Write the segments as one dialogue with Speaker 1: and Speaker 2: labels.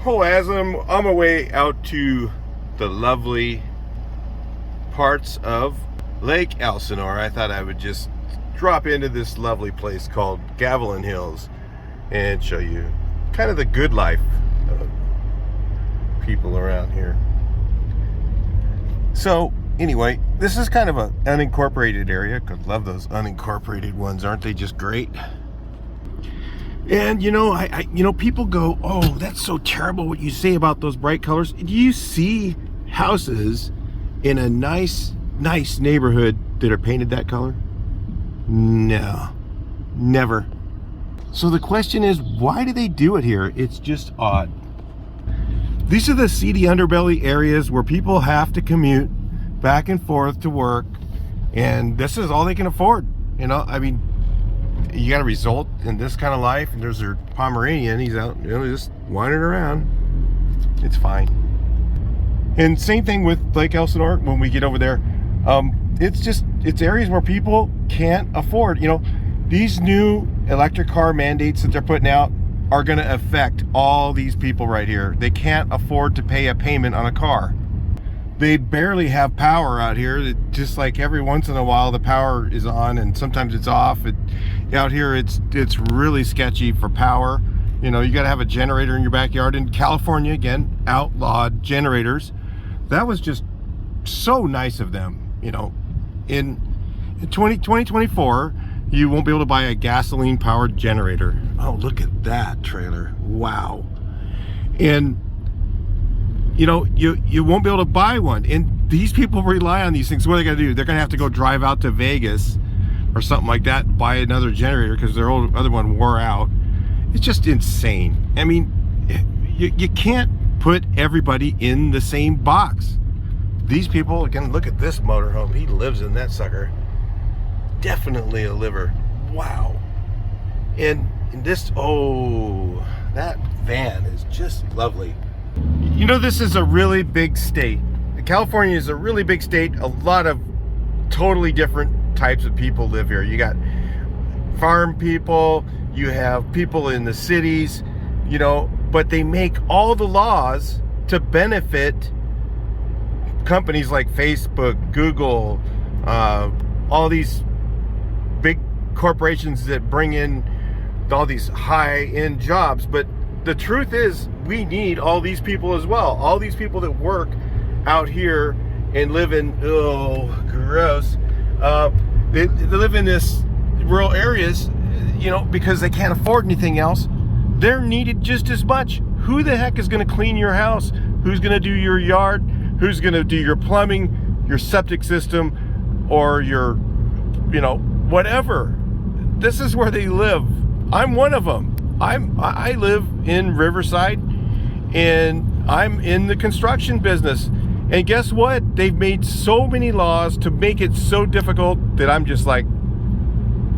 Speaker 1: Oh, as I'm on my way out to the lovely parts of Lake Elsinore, I thought I would just drop into this lovely place called Gavilan Hills and show you kind of the good life of people around here. So anyway, this is kind of an unincorporated area. I love those unincorporated ones. Aren't they just great? And you know, people go, oh, that's so terrible what you say about those bright colors. Do you see houses in a nice neighborhood that are painted that color? No, never. So the question is, why do they do it here? It's just odd. These are the seedy underbelly areas where people have to commute back and forth to work, and this is all they can afford. You know, I mean, you got a result in this kind of life, and there's their Pomeranian. He's out, you know, just wandering around. It's fine. And same thing with Lake Elsinore. When we get over there, it's areas where people can't afford. You know, these new electric car mandates that they're putting out are going to affect all these people right here. They can't afford to pay a payment on a car. They barely have power out here. Just like every once in a while the power is on and sometimes it's off. Out here it's really sketchy for power. You know, you got to have a generator in your backyard. In California, again, outlawed generators. That was just so nice of them. You know, in 2024 you won't be able to buy a gasoline powered generator. Oh, look at that trailer. Wow. And you know, you won't be able to buy one. And these people rely on these things. What are they gonna do? They're gonna have to go drive out to Vegas or something like that, buy another generator because their other one wore out. It's just insane. I mean, you can't put everybody in the same box. These people, again, look at this motorhome. He lives in that sucker. Definitely a liver. Wow. And this, oh, that van is just lovely. You know, this is a really big state. California is a really big state. A lot of totally different types of people live here. You got farm people, you have people in the cities, you know, but they make all the laws to benefit companies like Facebook, Google, all these big corporations that bring in all these high-end jobs. But the truth is, we need all these people as well. All these people that work out here and live in, oh, gross. They live in this rural areas, you know, because they can't afford anything else. They're needed just as much. Who the heck is going to clean your house? Who's going to do your yard? Who's going to do your plumbing, your septic system, or your, you know, whatever? This is where they live. I'm one of them. I live in Riverside, and I'm in the construction business. And guess what? They've made so many laws to make it so difficult that I'm just like,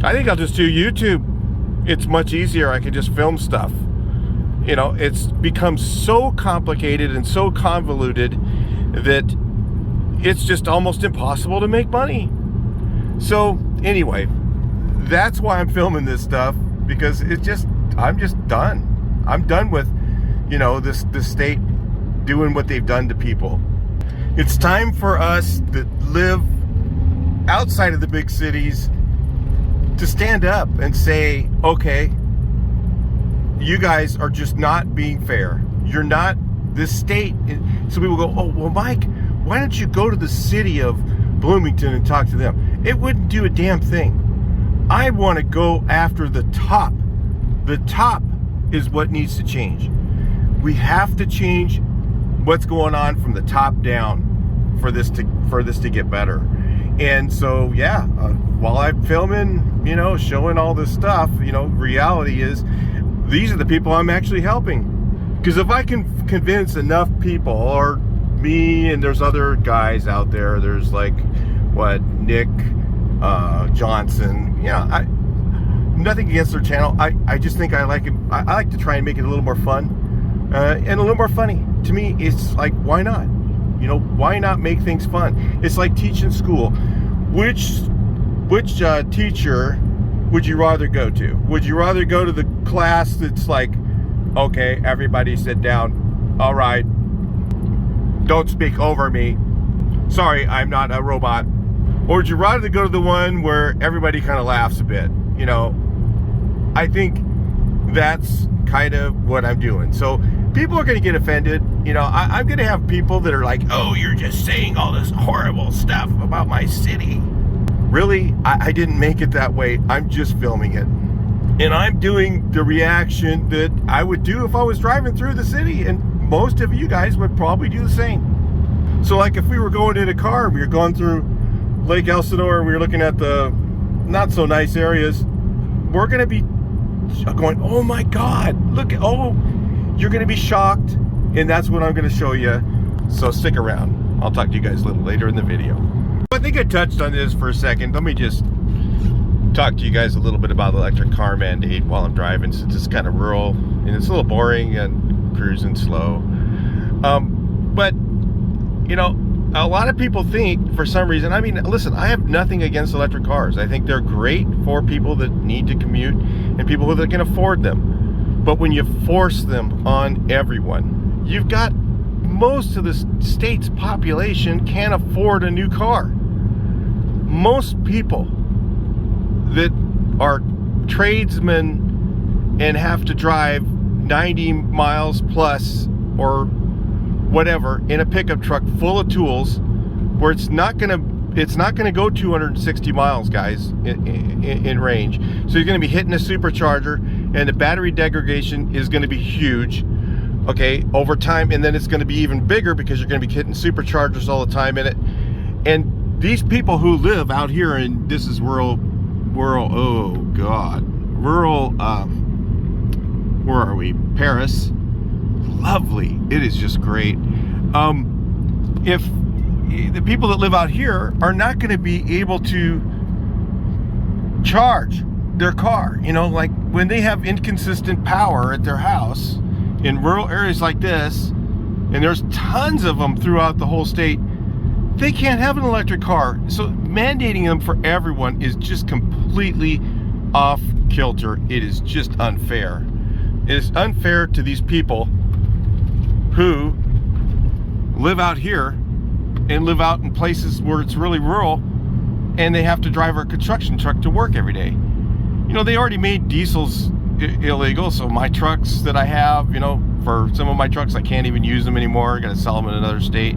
Speaker 1: I think I'll just do YouTube. It's much easier. I can just film stuff. You know, it's become so complicated and so convoluted that it's just almost impossible to make money. So anyway, that's why I'm filming this stuff, because I'm just done. I'm done with, you know, this state doing what they've done to people. It's time for us that live outside of the big cities to stand up and say, okay, you guys are just not being fair. You're not this state. So people go, oh, well, Mike, why don't you go to the city of Bloomington and talk to them? It wouldn't do a damn thing. I want to go after the top. The top is what needs to change. We have to change what's going on from the top down for this to get better. And so, yeah, while I'm filming, you know, showing all this stuff, you know, reality is these are the people I'm actually helping. Because if I can convince enough people, or me, and there's other guys out there, there's like, what, Nick Johnson, you know, nothing against their channel. I just think I like to try and make it a little more fun and a little more funny. To me, it's like, why not? You know, why not make things fun? It's like teaching school. Which teacher would you rather go to? Would you rather go to the class that's like, okay, everybody sit down, All right. Don't speak over me. Sorry, I'm not a robot. Or would you rather go to the one where everybody kind of laughs a bit? You know, I think that's kind of what I'm doing. So people are going to get offended. You know, I'm going to have people that are like, oh, you're just saying all this horrible stuff about my city. Really? I didn't make it that way. I'm just filming it. And I'm doing the reaction that I would do if I was driving through the city. And most of you guys would probably do the same. So like if we were going in a car and we were going through Lake Elsinore and we were looking at the not so nice areas, we're going to be going, oh my God, look, oh, you're going to be shocked. And that's what I'm going to show you. So stick around. I'll talk to you guys a little later in the video. I think I touched on this for a second. Let me just talk to you guys a little bit about the electric car mandate while I'm driving, since it's kind of rural and it's a little boring and cruising slow. But, you know, a lot of people think for some reason, I mean, listen, I have nothing against electric cars. I think they're great for people that need to commute and people that can afford them. But when you force them on everyone, you've got most of the state's population can't afford a new car. Most people that are tradesmen and have to drive 90 miles plus or whatever in a pickup truck full of tools, where it's not gonna go 260 miles, guys, in range. So you're gonna be hitting a supercharger, and the battery degradation is gonna be huge, okay, over time, and then it's gonna be even bigger because you're gonna be hitting superchargers all the time in it. And these people who live out here, and this is rural, oh God, rural, where are we? Paris. Lovely. It is just great. If the people that live out here are not going to be able to charge their car, you know, like when they have inconsistent power at their house in rural areas like this, and there's tons of them throughout the whole state, they can't have an electric car. So mandating them for everyone is just completely off kilter. It is just unfair. It is unfair to these people who live out here and live out in places where it's really rural, and they have to drive a construction truck to work every day. You know, they already made diesels illegal, so my trucks that I have, you know, for some of my trucks, I can't even use them anymore. I gotta sell them in another state.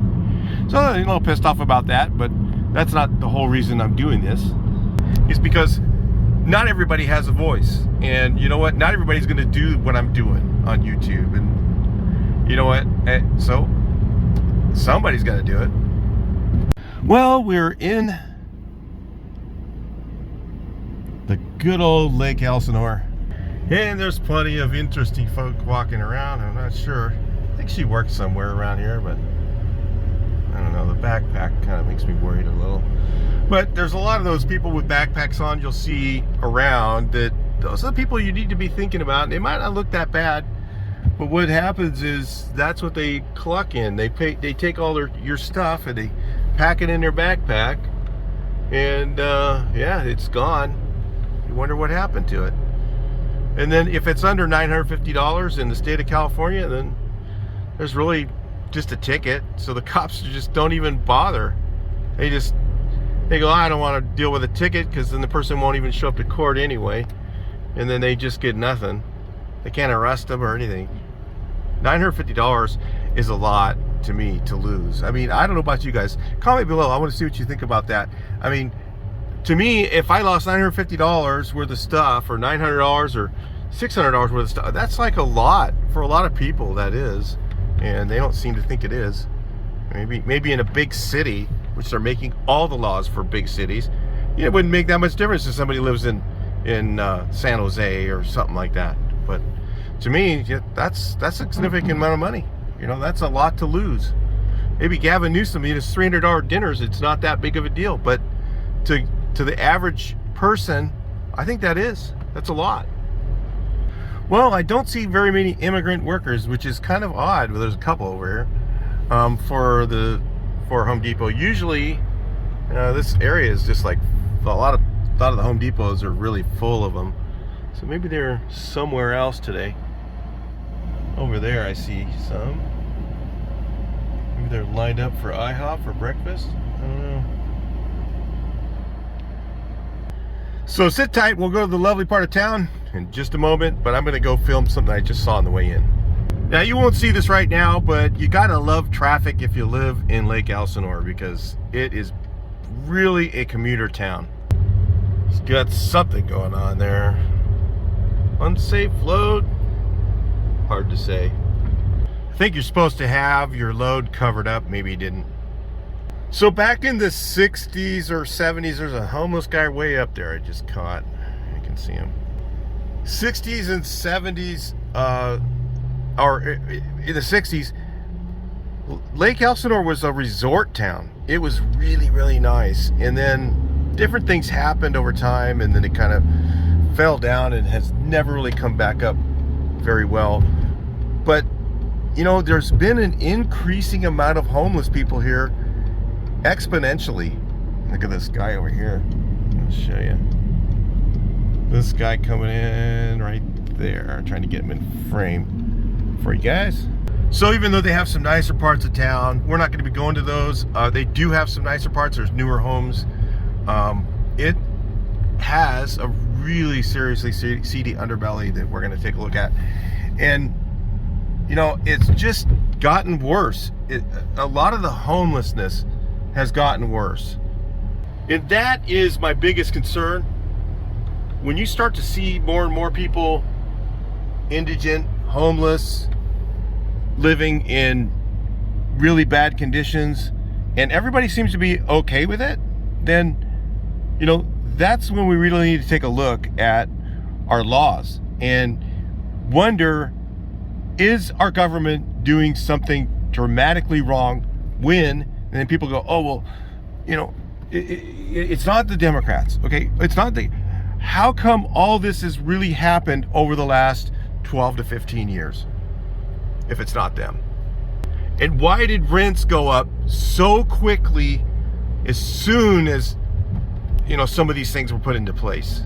Speaker 1: So I'm a little pissed off about that, but that's not the whole reason I'm doing this. It's because not everybody has a voice, and you know what? Not everybody's gonna do what I'm doing on YouTube, and you know what? So somebody's got to do it. Well, we're in the good old Lake Elsinore, and there's plenty of interesting folk walking around. I'm not sure. I think she works somewhere around here, but I don't know. The backpack kind of makes me worried a little. But there's a lot of those people with backpacks on you'll see around, that those are the people you need to be thinking about. They might not look that bad, but what happens is that's what they cluck in. They take all your stuff and they pack it in their backpack, and yeah, it's gone. You wonder what happened to it. And then if it's under $950 in the state of California, then there's really just a ticket. So the cops just don't even bother. They go, I don't want to deal with a ticket, because then the person won't even show up to court anyway, and then they just get nothing. They can't arrest them or anything. $950 is a lot to me to lose. I mean, I don't know about you guys. Comment below. I want to see what you think about that. I mean, to me, if I lost $950 worth of stuff, or $900 or $600 worth of stuff, that's like a lot for a lot of people. That is, and they don't seem to think it is. Maybe in a big city, which they're making all the laws for big cities, it wouldn't make that much difference if somebody lives in San Jose or something like that. But to me, that's a significant amount of money. You know, that's a lot to lose. Maybe Gavin Newsom, his $300 dinners, it's not that big of a deal. But to the average person, I think that's a lot. Well, I don't see very many immigrant workers, which is kind of odd. Well, there's a couple over here for Home Depot. Usually, this area is just like a lot of the Home Depots are really full of them. So maybe they're somewhere else today. Over there I see some. they're lined up for IHOP for breakfast. I don't know. So sit tight, we'll go to the lovely part of town in just a moment, but I'm gonna go film something I just saw on the way in. Now you won't see this right now, but you gotta love traffic if you live in Lake Elsinore, because it is really a commuter town. It's got something going on there. Unsafe load? Hard to say. I think you're supposed to have your load covered up, maybe you didn't. So back in the 60s or 70s, there's a homeless guy way up there I just caught. I can see him. 60s and 70s, or in the 60s, Lake Elsinore was a resort town. It was really, really nice. And then different things happened over time, and then it kind of fell down and has never really come back up very well. But, you know, there's been an increasing amount of homeless people here exponentially. Look at this guy over here. I'll show you. This guy coming in right there. I'm trying to get him in frame for you guys. So even though they have some nicer parts of town, we're not going to be going to those. They do have some nicer parts. There's newer homes. It has a really seriously seedy underbelly that we're going to take a look at. And, you know, it's just gotten worse. A lot of the homelessness has gotten worse. And that is my biggest concern. When you start to see more and more people indigent, homeless, living in really bad conditions, and everybody seems to be okay with it, then, you know, that's when we really need to take a look at our laws and wonder, is our government doing something dramatically wrong? When and then people go, oh, well, you know, it's not the Democrats, okay? It's not the, how come all this has really happened over the last 12 to 15 years if it's not them? And why did rents go up so quickly as soon as, you know, some of these things were put into place?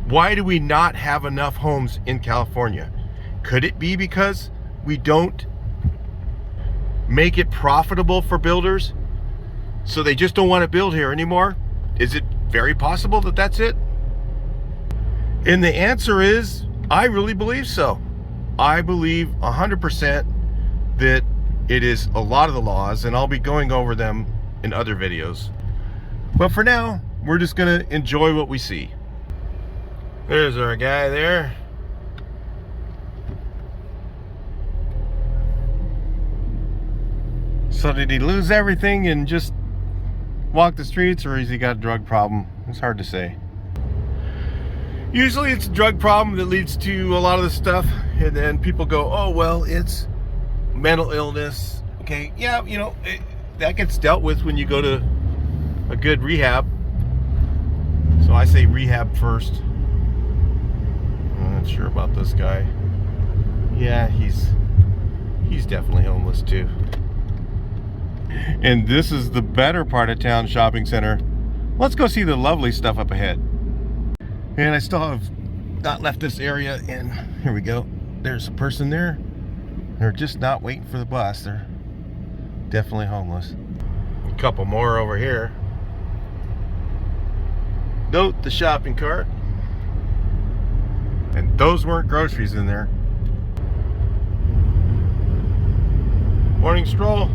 Speaker 1: Why do we not have enough homes in California? Could it be because we don't make it profitable for builders, so they just don't want to build here anymore? Is it very possible that that's it? And the answer is, I really believe so. I believe 100% that it is a lot of the laws, and I'll be going over them in other videos. But for now, we're just gonna enjoy what we see. There's our guy there. So did he lose everything and just walk the streets, or has he got a drug problem? It's hard to say. Usually it's a drug problem that leads to a lot of this stuff, and then people go, oh, well, it's mental illness. Okay, yeah, you know, that gets dealt with when you go to a good rehab. So I say rehab first. I'm not sure about this guy. Yeah, he's definitely homeless too. And this is the better part of town shopping center. Let's go see the lovely stuff up ahead. And I still have not left this area, and here we go. There's a person there. They're just not waiting for the bus. They're definitely homeless. A couple more over here. Note the shopping cart. And those weren't groceries in there. Morning stroll?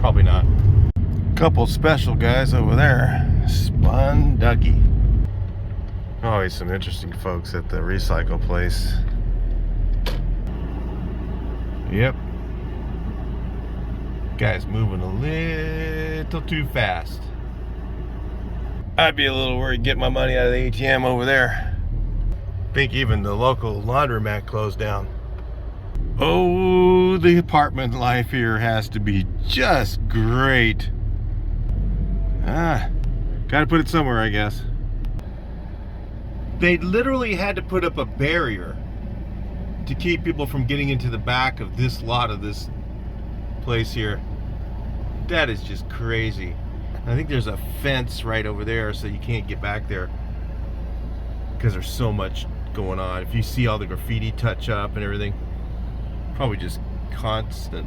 Speaker 1: Probably not. Couple special guys over there. Spun Ducky. Always some interesting folks at the recycle place. Yep. Guy's moving a little too fast. I'd be a little worried getting my money out of the ATM over there. Think even the local laundromat closed down. Oh, the apartment life here has to be just great. Gotta put it somewhere, I guess. They literally had to put up a barrier to keep people from getting into the back of this lot of this place here. That is just crazy. I think there's a fence right over there, so you can't get back there because there's so much going on. If you see all the graffiti touch up and everything, probably just constant.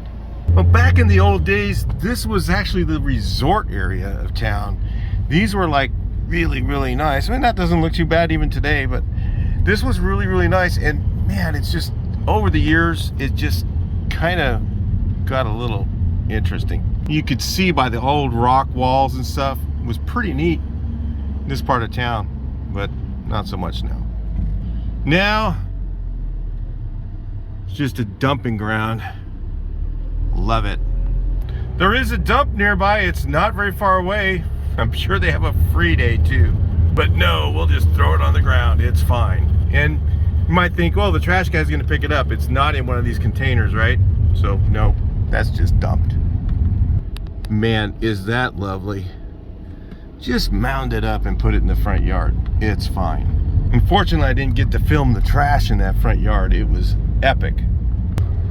Speaker 1: Well, back in the old days, this was actually the resort area of town. These were like really, really nice. I mean, that doesn't look too bad even today, but this was really, really nice. And man, it's just, over the years, it just kind of got a little interesting. You could see by the old rock walls and stuff, it was pretty neat in this part of town, but not so much now. Now, it's just a dumping ground. Love it. There is a dump nearby. It's not very far away. I'm sure they have a free day too. But no, we'll just throw it on the ground. It's fine. And you might think, well, the trash guy's gonna pick it up. It's not in one of these containers, right? So no, that's just dumped. Man, is that lovely. Just mound it up and put it in the front yard. It's fine. Unfortunately, I didn't get to film the trash in that front yard. It was epic.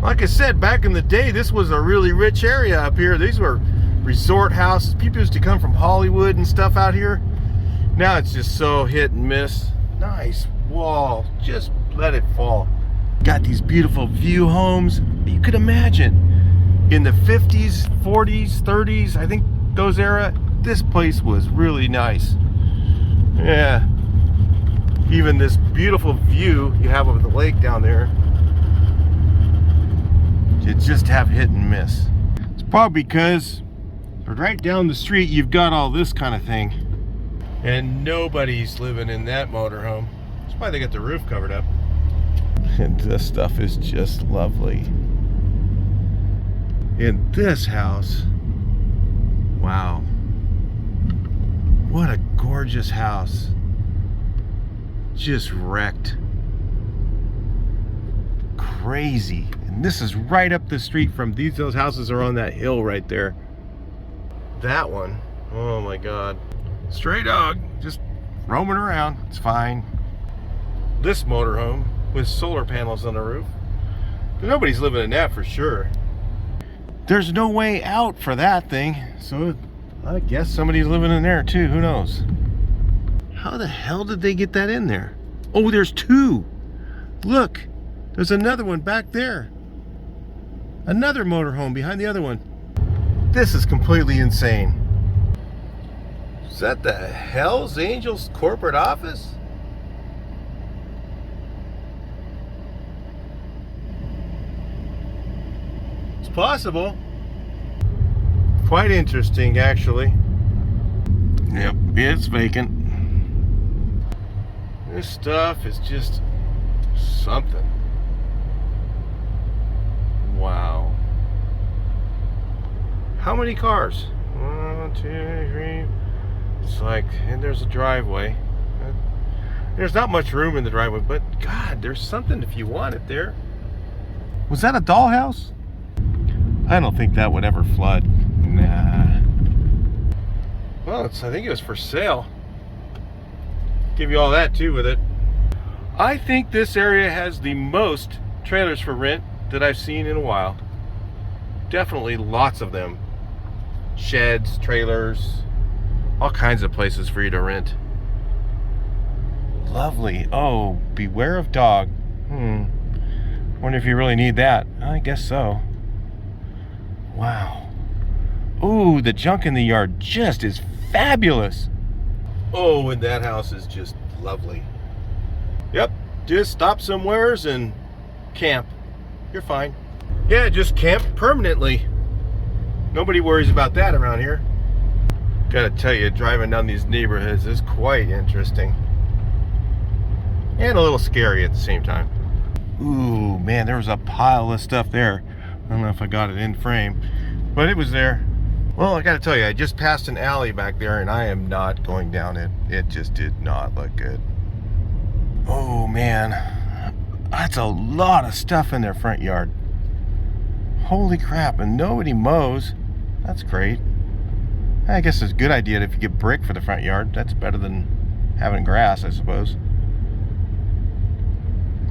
Speaker 1: Like I said, back in the day, this was a really rich area up here. These were resort houses. People used to come from Hollywood and stuff out here. Now it's just so hit and miss. Nice wall, just let it fall. Got these beautiful view homes. You could imagine in the 50s, 40s, 30s, I think those era, this place was really nice. Yeah, even this beautiful view you have of the lake down there, you just have hit and miss. It's probably because right down the street you've got all this kind of thing, and nobody's living in that motorhome. That's why they got the roof covered up. And this stuff is just lovely. In this house, wow, what a gorgeous house. Just wrecked. Crazy. And this is right up the street from these. Those houses are on that hill right there. That one, oh my God. Stray dog, just roaming around. It's fine. This motorhome with solar panels on the roof. Nobody's living in that for sure. There's no way out for that thing, so I guess somebody's living in there too. Who knows? How the hell did they get that in there? Oh, there's two. Look, there's another one back there. Another motorhome behind the other one. This is completely insane. Is that the Hells Angels corporate office? It's possible. Quite interesting, actually. Yep, it's vacant. This stuff is just something. Wow. How many cars? 1, 2, 3. It's like, and there's a driveway. There's not much room in the driveway, but God, there's something if you want it there. Was that a dollhouse? I don't think that would ever flood. Nah. Well, I think it was for sale. Give you all that too with it. I think this area has the most trailers for rent that I've seen in a while. Definitely lots of them. Sheds, trailers, all kinds of places for you to rent. Lovely. Oh, beware of dog. Wonder if you really need that. I guess so. Wow. Ooh, the junk in the yard just is fabulous. Oh, and that house is just lovely. Yep, just stop somewheres and camp. You're fine. Yeah, just camp permanently. Nobody worries about that around here. Gotta tell you, driving down these neighborhoods is quite interesting. And a little scary at the same time. Ooh, man, there was a pile of stuff there. I don't know if I got it in frame, but it was there. Well, I gotta tell you, I just passed an alley back there and I am not going down it. It just did not look good. Oh man, that's a lot of stuff in their front yard. Holy crap, and nobody mows. That's great. I guess it's a good idea if you get brick for the front yard. That's better than having grass, I suppose.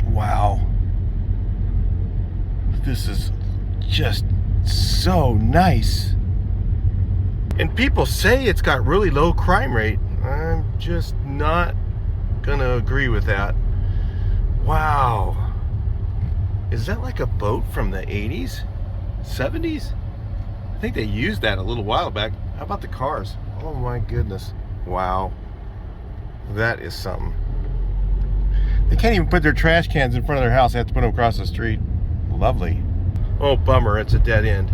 Speaker 1: Wow. This is just so nice. And people say it's got really low crime rate. I'm just not gonna agree with that. Wow. Is that like a boat from the 80s? 70s? think they used that a little while back. How about the cars? Oh my goodness. Wow. That is something. They can't even put their trash cans in front of their house. They have to put them across the street. Lovely. Oh, bummer. It's a dead end.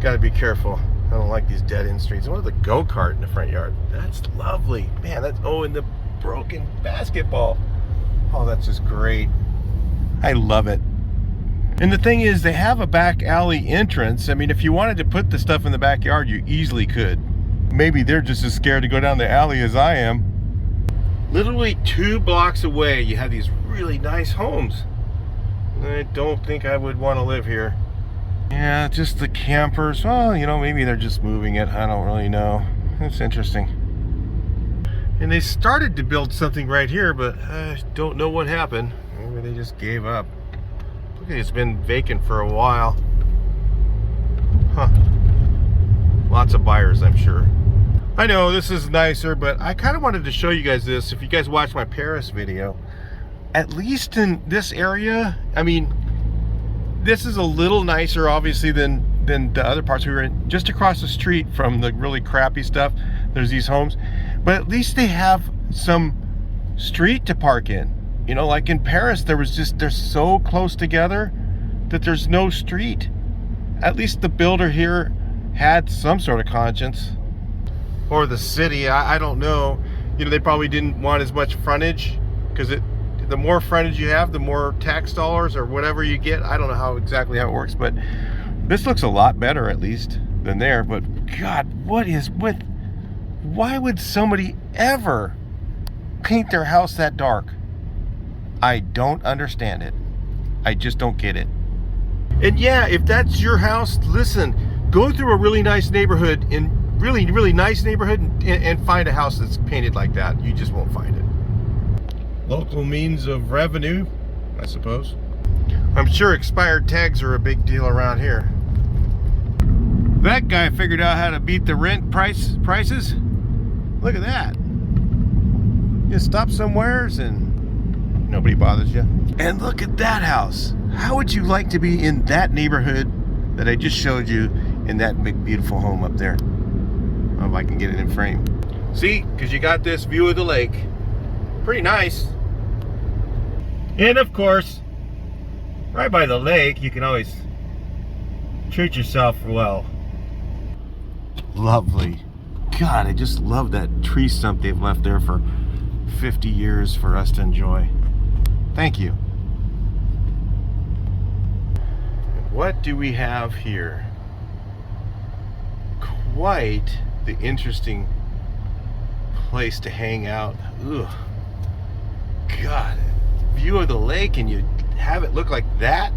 Speaker 1: Got to be careful. I don't like these dead end streets. I want the go-kart in the front yard. That's lovely. Man, that's, oh, and the broken basketball. Oh, that's just great. I love it. And the thing is, they have a back alley entrance. I mean, if you wanted to put the stuff in the backyard, you easily could. Maybe they're just as scared to go down the alley as I am. Literally 2 blocks away, you have these really nice homes. I don't think I would want to live here. Yeah, just the campers. Well, you know, maybe they're just moving it. I don't really know. It's interesting. And they started to build something right here, but I don't know what happened. Maybe they just gave up. Look, it's been vacant for a while. Huh. Lots of buyers, I'm sure. I know this is nicer, but I kind of wanted to show you guys this. If you guys watched my Paris video, at least in this area, I mean, this is a little nicer, obviously, than the other parts we were in. Just across the street from the really crappy stuff, there's these homes. But at least they have some street to park in. You know, like in Paris, they're so close together that there's no street. At least the builder here had some sort of conscience. Or the city, I don't know. You know, they probably didn't want as much frontage, because the more frontage you have, the more tax dollars or whatever you get. I don't know exactly how it works, but this looks a lot better, at least, than there. But God, why would somebody ever paint their house that dark? I don't understand it. I just don't get it. And yeah, if that's your house, listen, go through a really nice neighborhood, in really nice neighborhood, and find a house that's painted like that. You just won't find it. Local means of revenue, I suppose. I'm sure expired tags are a big deal around here. That guy figured out how to beat the rent prices. Look at that. You stop somewheres and nobody bothers you. And look at that house. How would you like to be in that neighborhood that I just showed you, in that big beautiful home up there? I don't know if I can get it in frame. See, because you got this view of the lake. Pretty nice. And of course, right by the lake, you can always treat yourself well. Lovely. God, I just love that tree stump they've left there for 50 years for us to enjoy. Thank you. What do we have here? Quite the interesting place to hang out. Ugh. God, view of the lake, and you have it look like that?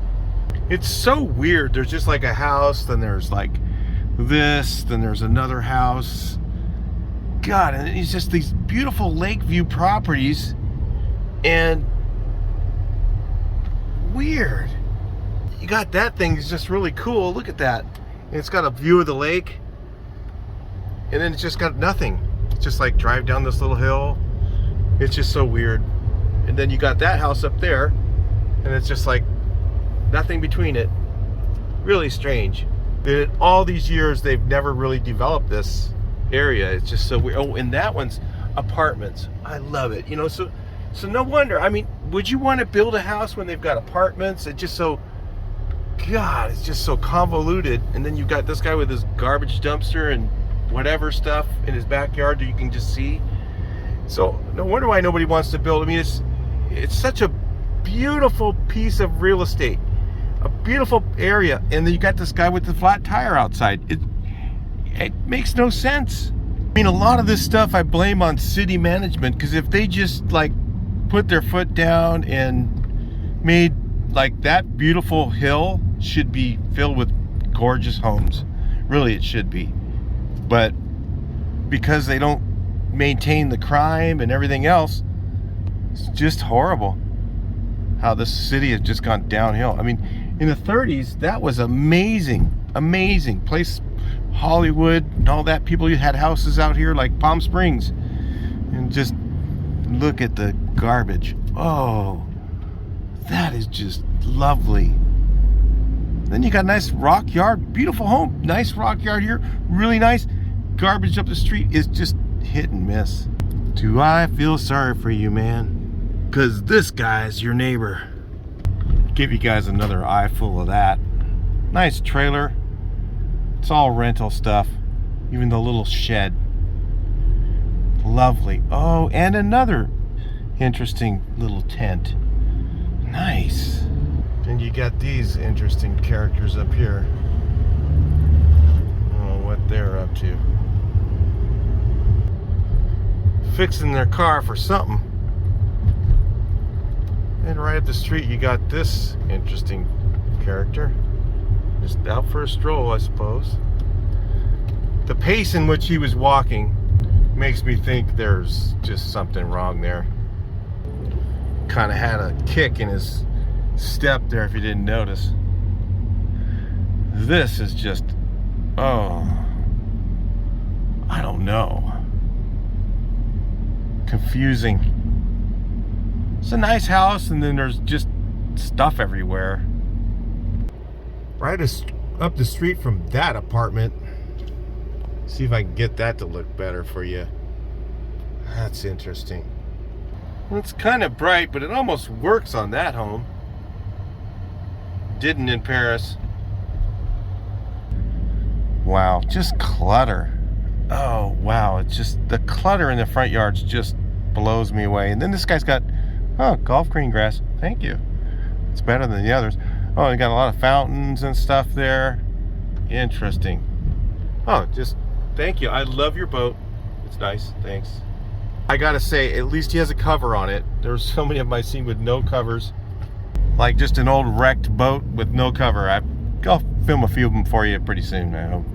Speaker 1: It's so weird. There's just like a house, then there's like this, then there's another house. God, and it's just these beautiful lake view properties, and weird. You got that thing, it's just really cool. Look at that. And it's got a view of the lake, and then it's just got nothing. It's just like drive down this little hill. It's just so weird. And then you got that house up there, and it's just like nothing between it. Really strange. In all these years, they've never really developed this area. It's just so weird. Oh, and that one's apartments. I love it. You know, so no wonder. I mean, would you want to build a house when they've got apartments? It's just so, God, it's just so convoluted. And then you've got this guy with his garbage dumpster and whatever stuff in his backyard that you can just see. So no wonder why nobody wants to build. I mean, it's such a beautiful piece of real estate, a beautiful area, and then you got this guy with the flat tire outside. It makes no sense. I mean, a lot of this stuff I blame on city management, because if they just like put their foot down and made like that beautiful hill should be filled with gorgeous homes. Really, it should be. But because they don't maintain the crime and everything else, it's just horrible how this city has just gone downhill. I mean, in the 30s, that was amazing place. Hollywood and all that, people had houses out here like Palm Springs, and just look at the garbage. Oh, that is just lovely. Then you got a nice rock yard, beautiful home, nice rock yard here, really nice. Garbage up the street is just hit and miss. Do I feel sorry for you, man? Because this guy's your neighbor. Give you guys another eye full of that. Nice trailer. It's all rental stuff. Even the little shed. Lovely. Oh, and another interesting little tent. Nice. And you got these interesting characters up here. Oh, what they're up to. Fixing their car for something. And right up the street you got this interesting character. Just out for a stroll, I suppose. The pace in which he was walking makes me think there's just something wrong there. Kind of had a kick in his step there if you didn't notice. This is just, oh, I don't know. Confusing. It's a nice house and then there's just stuff everywhere. Right up the street from that apartment. See if I can get that to look better for you. That's interesting. It's kind of bright, but it almost works on that home. Didn't in Paris. Wow, just clutter. Oh, wow, it's just, the clutter in the front yards just blows me away. And then this guy's got, oh, golf green grass. Thank you. It's better than the others. Oh, you got a lot of fountains and stuff there. Interesting. Oh, just thank you. I love your boat. It's nice. Thanks. I gotta say, at least he has a cover on it. There's so many of them I've seen with no covers. Like just an old wrecked boat with no cover. I'll film a few of them for you pretty soon, I hope.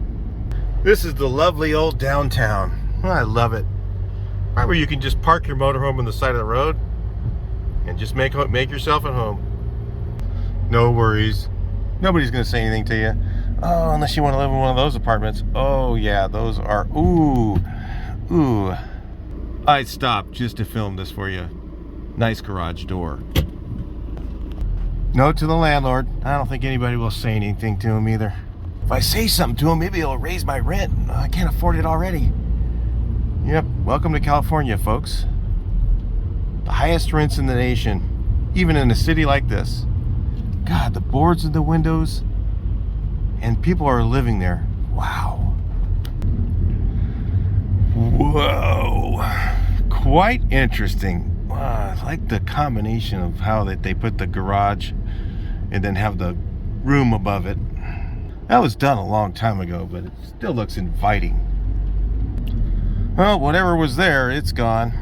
Speaker 1: This is the lovely old downtown. I love it. Right where you can just park your motorhome on the side of the road and just make yourself at home. No worries. Nobody's gonna say anything to you. Oh, unless you want to live in one of those apartments. Oh yeah, those are, ooh. I'd stop just to film this for you. Nice garage door. Note to the landlord, I don't think anybody will say anything to him either. If I say something to him, maybe he'll raise my rent. I can't afford it already. Yep, welcome to California, folks. The highest rents in the nation, even in a city like this. God, the boards in the windows, and people are living there. Wow. Whoa. Quite interesting. I like the combination of how that they put the garage and then have the room above it. That was done a long time ago, but it still looks inviting. Well, whatever was there, it's gone.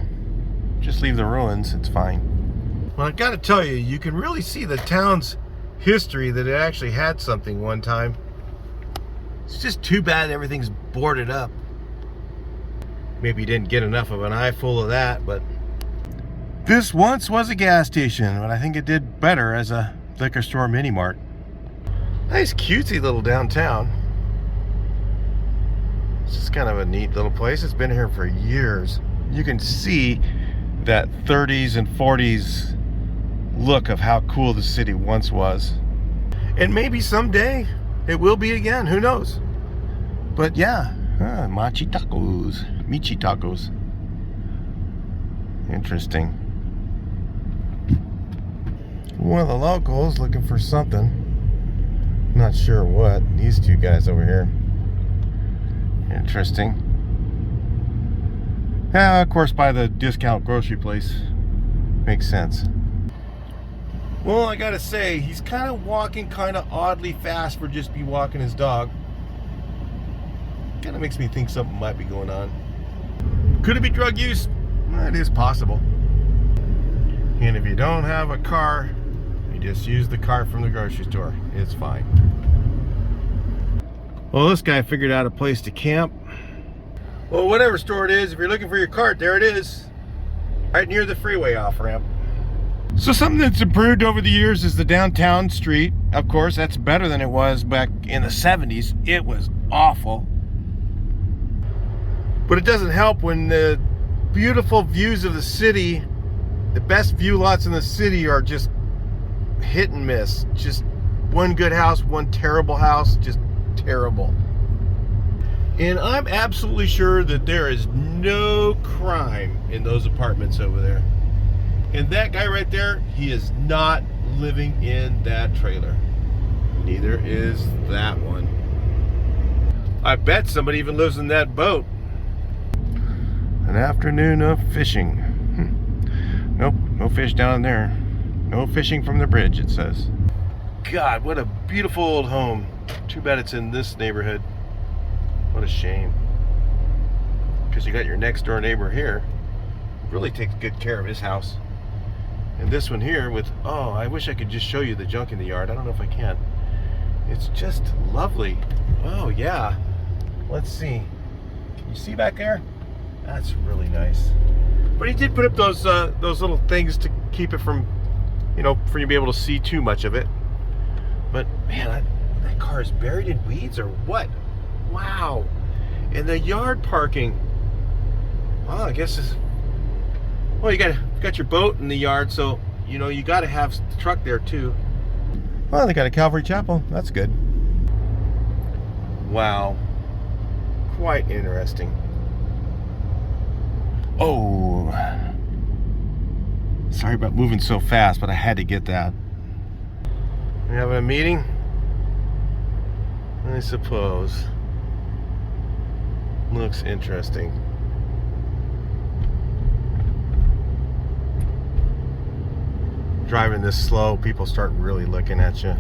Speaker 1: Just leave the ruins, it's fine. Well, I gotta tell you, you can really see the town's history, that it actually had something one time. It's just too bad everything's boarded up. Maybe you didn't get enough of an eye full of that, but this once was a gas station, but I think it did better as a liquor store mini mart. Nice cutesy little downtown. It's just kind of a neat little place. It's been here for years. You can see that 30s and 40s look of how cool the city once was. And maybe someday it will be again, who knows? But yeah, machi tacos, michi tacos. Interesting. One of the locals looking for something. Not sure what. These two guys over here. Interesting. Yeah, of course, by the discount grocery place. Makes sense. Well, I gotta say, he's kind of walking kind of oddly fast for just be walking his dog. Kind of makes me think something might be going on. Could it be drug use? It is possible. And if you don't have a car, you just use the cart from the grocery store. It's fine. Well, this guy figured out a place to camp. Well, whatever store it is, if you're looking for your cart, there it is. Right near the freeway off-ramp. So something that's improved over the years is the downtown street. Of course, that's better than it was back in the 70s. It was awful. But it doesn't help when the beautiful views of the city, the best view lots in the city, are just hit and miss. Just one good house, one terrible house, just terrible. And I'm absolutely sure that there is no crime in those apartments over there. And that guy right there, he is not living in that trailer. Neither is that one. I bet somebody even lives in that boat. An afternoon of fishing. Nope, no fish down there. No fishing from the bridge, it says. God, what a beautiful old home. Too bad it's in this neighborhood. What a shame. Because you got your next door neighbor here. Really takes good care of his house. And this one here with, oh, I wish I could just show you the junk in the yard. I don't know if I can. It's just lovely. Oh, yeah. Let's see. Can you see back there? That's really nice. But he did put up those little things to keep it from, you know, for you to be able to see too much of it. But man, that car is buried in weeds or what? Wow. And the yard parking. Well, I guess it's, well, you got your boat in the yard, so you know you got to have the truck there too. Well, they got a Calvary Chapel. That's good. Wow. Quite interesting. Oh. Sorry about moving so fast, but I had to get that. You having a meeting? I suppose. Looks interesting. Driving this slow, people start really looking at you.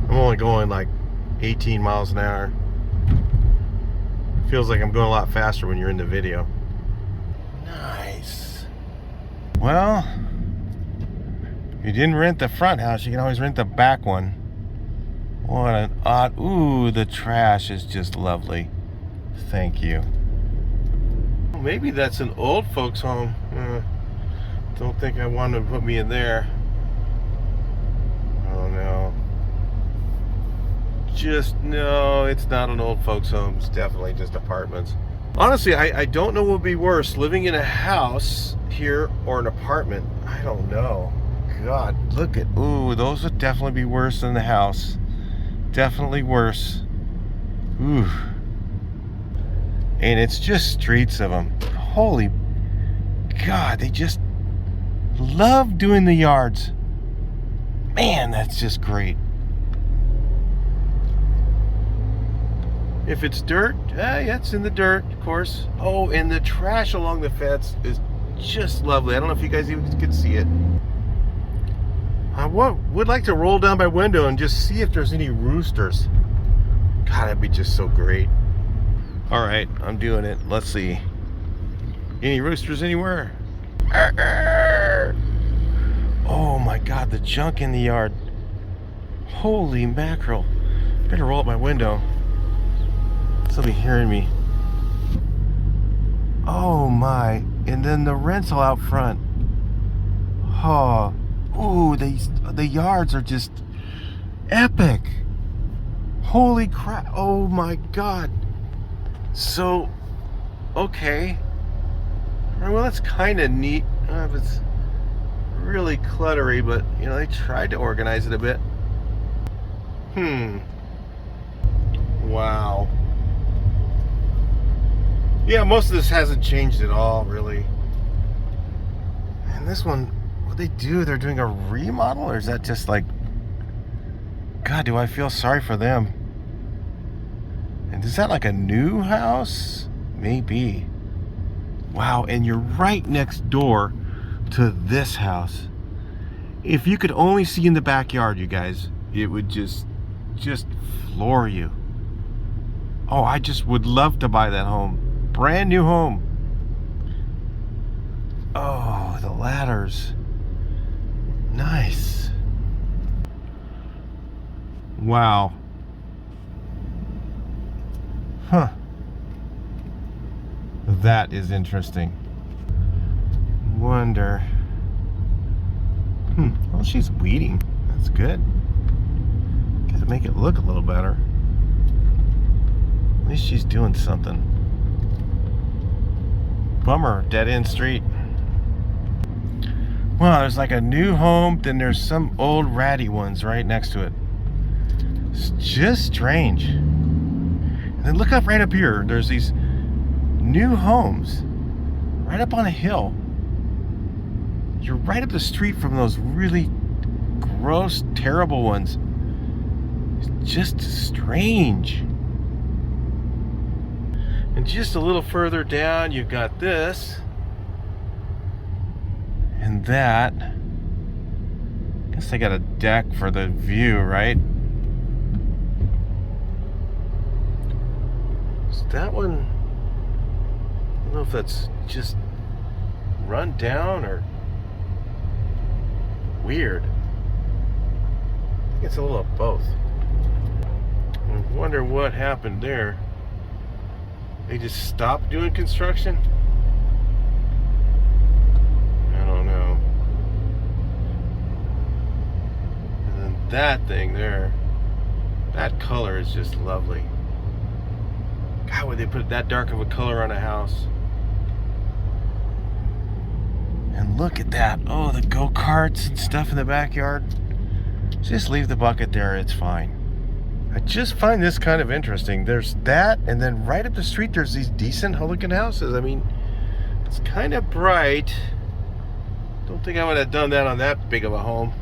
Speaker 1: I'm only going like 18 miles an hour. Feels like I'm going a lot faster when you're in the video. Nice. Well, if you didn't rent the front house, you can always rent the back one. What an odd, ooh, the trash is just lovely. Thank you. Maybe that's an old folks home. Don't think I want to put me in there. Oh no. Just, no, it's not an old folks home. It's definitely just apartments. Honestly, I don't know what would be worse, living in a house here or an apartment. I don't know. God, look at, ooh, those would definitely be worse than the house. Definitely worse. Ooh. And it's just streets of them. Holy God, they just love doing the yards. Man, that's just great. If it's dirt, yeah, it's in the dirt, of course. Oh, and the trash along the fence is just lovely. I don't know if you guys even can see it. I would like to roll down my window and just see if there's any roosters. God, that'd be just so great. All right, I'm doing it. Let's see. Any roosters anywhere? Oh my God, the junk in the yard. Holy mackerel. Better roll up my window. Somebody hearing me. Oh my. And then the rental out front. Oh. Ooh, the yards are just epic. Holy crap. Oh my God. So, okay. All right, well, that's kind of neat. I don't know if it's really cluttery, but, you know, they tried to organize it a bit. Wow. Yeah, most of this hasn't changed at all, really. And this one, what they do, they're doing a remodel, or is that just like, God, do I feel sorry for them? And is that like a new house? Maybe. Wow, and you're right next door to this house. If you could only see in the backyard, you guys, it would just floor you. Oh, I just would love to buy that home. Brand new home. Oh, the ladders. Nice. Wow. Huh. That is interesting. Wonder. Well, she's weeding. That's good. Gotta make it look a little better. At least she's doing something. Bummer, dead end street. Well, there's like a new home, then there's some old ratty ones right next to it. It's just strange. And then look up right up here. There's these new homes right up on a hill. You're right up the street from those really gross, terrible ones. It's just strange. And just a little further down, you've got this and that. I guess they got a deck for the view, right? So that one, I don't know if that's just run down or weird. I think it's a little of both. I wonder what happened there. They just stopped doing construction? I don't know. And then that thing there, that color is just lovely. God, would they put that dark of a color on a house? And look at that. Oh, the go-karts and stuff in the backyard. Just leave the bucket there, it's fine. I just find this kind of interesting. There's that, and then right up the street there's these decent looking houses. I mean, it's kind of bright. Don't think I would have done that on that big of a home.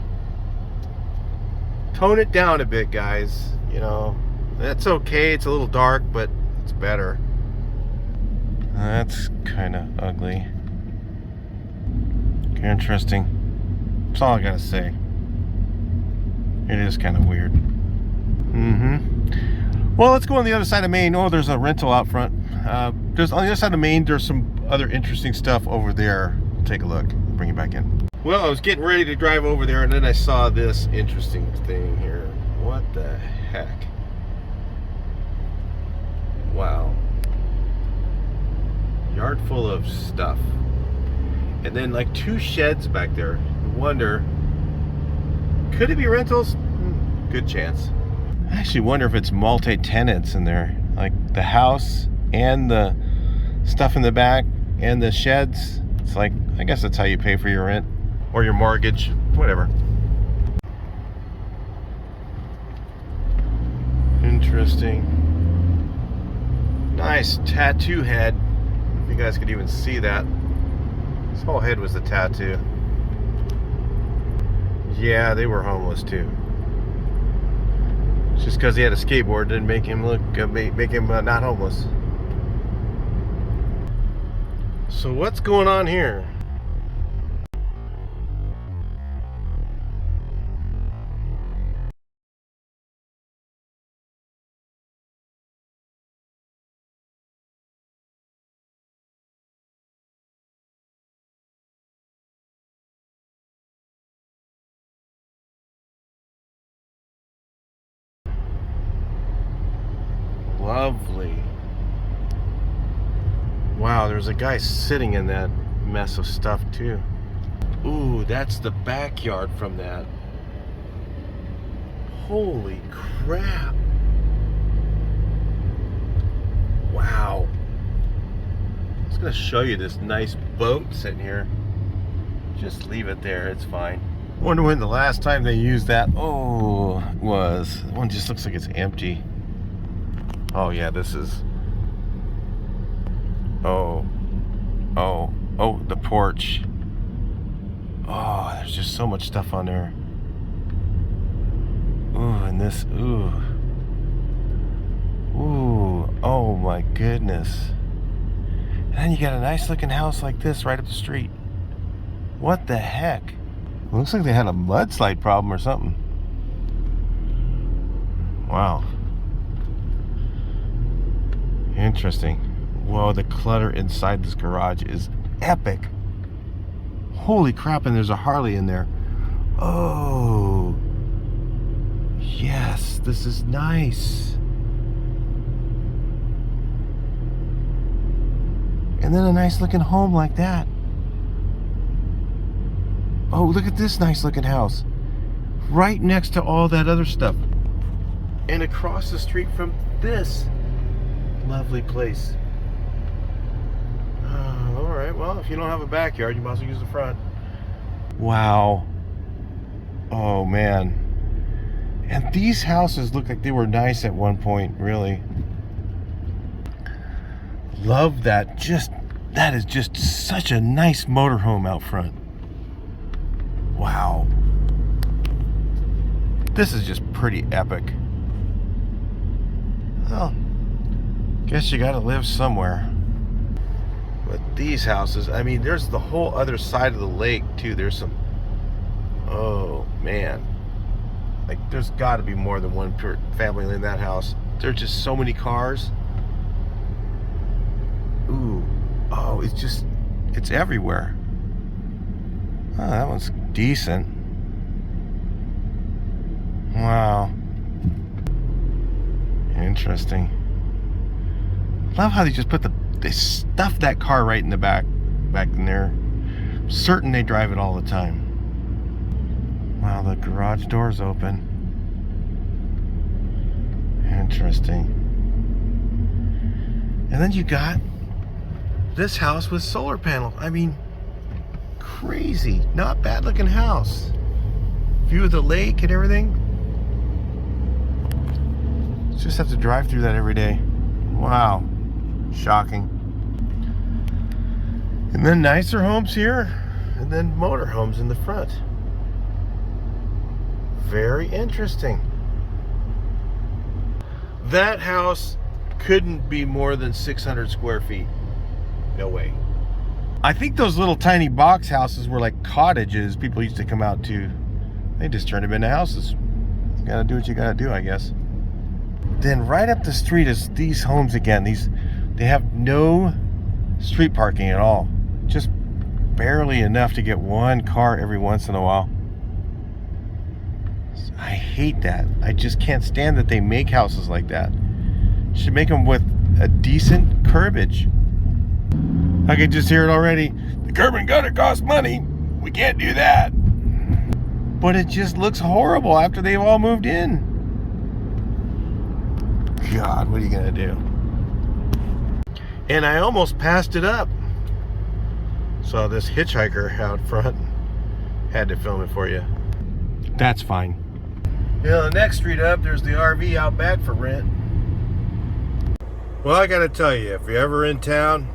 Speaker 1: Tone it down a bit, guys. You know, that's okay. It's a little dark, but it's better. That's kind of ugly. Interesting. That's all I gotta say. It is kind of weird. Well, let's go on the other side of Maine. Oh, there's a rental out front. There's on the other side of Maine, there's some other interesting stuff over there. Take a look. Bring it back in. Well, I was getting ready to drive over there, and then I saw this interesting thing here. What the heck? Wow. Yard full of stuff. And then like 2 sheds back there. I wonder, could it be rentals? Good chance. I actually wonder if it's multi-tenants in there. Like the house and the stuff in the back and the sheds. It's like, I guess that's how you pay for your rent or your mortgage, whatever. Interesting. Nice tattoo head. If you guys could even see that. His whole head was a tattoo. Yeah, they were homeless too. Just because he had a skateboard didn't make him look, make him not homeless. So what's going on here? Lovely. Wow, there's a guy sitting in that mess of stuff too. Ooh, that's the backyard from that. Holy crap. Wow. I was gonna show you this nice boat sitting here. Just leave it there, it's fine. Wonder when the last time they used that was. That one just looks like it's empty. Oh yeah, this is. Oh, the porch. Oh, there's just so much stuff on there. Ooh, and this, ooh, oh my goodness. And then you got a nice looking house like this right up the street. What the heck? It looks like they had a mudslide problem or something. Wow. Interesting. Whoa, the clutter inside this garage is epic. Holy crap, and there's a Harley in there. Oh. Yes, this is nice. And then a nice looking home like that. Oh, look at this nice looking house. Right next to all that other stuff. And across the street from this lovely place. Alright, well, if you don't have a backyard, you might as well use the front. Wow. Oh man. And these houses look like they were nice at one point, really. Love that. That is just such a nice motorhome out front. Wow. This is just pretty epic. Well, guess you gotta live somewhere. But these houses, I mean, there's the whole other side of the lake too. There's some, oh man. Like, there's gotta be more than one family in that house. There's just so many cars. Ooh, oh, it's everywhere. Oh, that one's decent. Wow. Interesting. Love how they just they stuff that car right in the back in there. I'm certain they drive it all the time. Wow, the garage door's open. Interesting. And then you got this house with solar panel. I mean, crazy. Not bad looking house. View of the lake and everything. Just have to drive through that every day. Wow. Shocking. And then nicer homes here, and then motor homes in the front. Very interesting. That house couldn't be more than 600 square feet. No way. I think those little tiny box houses were like cottages people used to come out to. They just turned them into houses. You gotta do what you gotta do, I guess. Then right up the street is these homes again. They have no street parking at all. Just barely enough to get one car every once in a while. I hate that. I just can't stand that they make houses like that. Should make them with a decent curbage. I can just hear it already. The curb and gutter costs money. We can't do that. But it just looks horrible after they've all moved in. God, what are you gonna do? And I almost passed it up. Saw this hitchhiker out front. Had to film it for you. That's fine. You know, the next street up, there's the RV out back for rent. Well, I gotta tell you, if you're ever in town,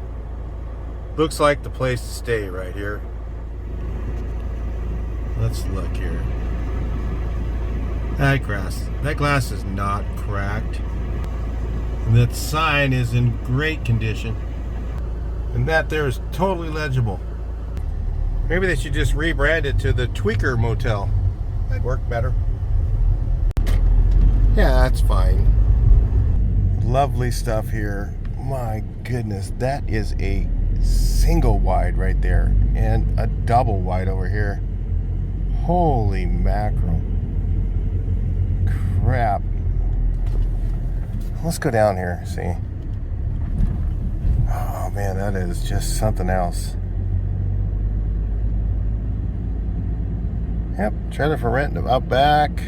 Speaker 1: looks like the place to stay right here. Let's look here. That glass is not cracked. And that sign is in great condition. And that there is totally legible. Maybe they should just rebrand it to the Tweaker Motel. That'd work better. Yeah, that's fine. Lovely stuff here. My goodness, that is a single wide right there. And a double wide over here. Holy mackerel. Crap. Let's go down here, see. Oh man, that is just something else. Yep, trailer for rent out back.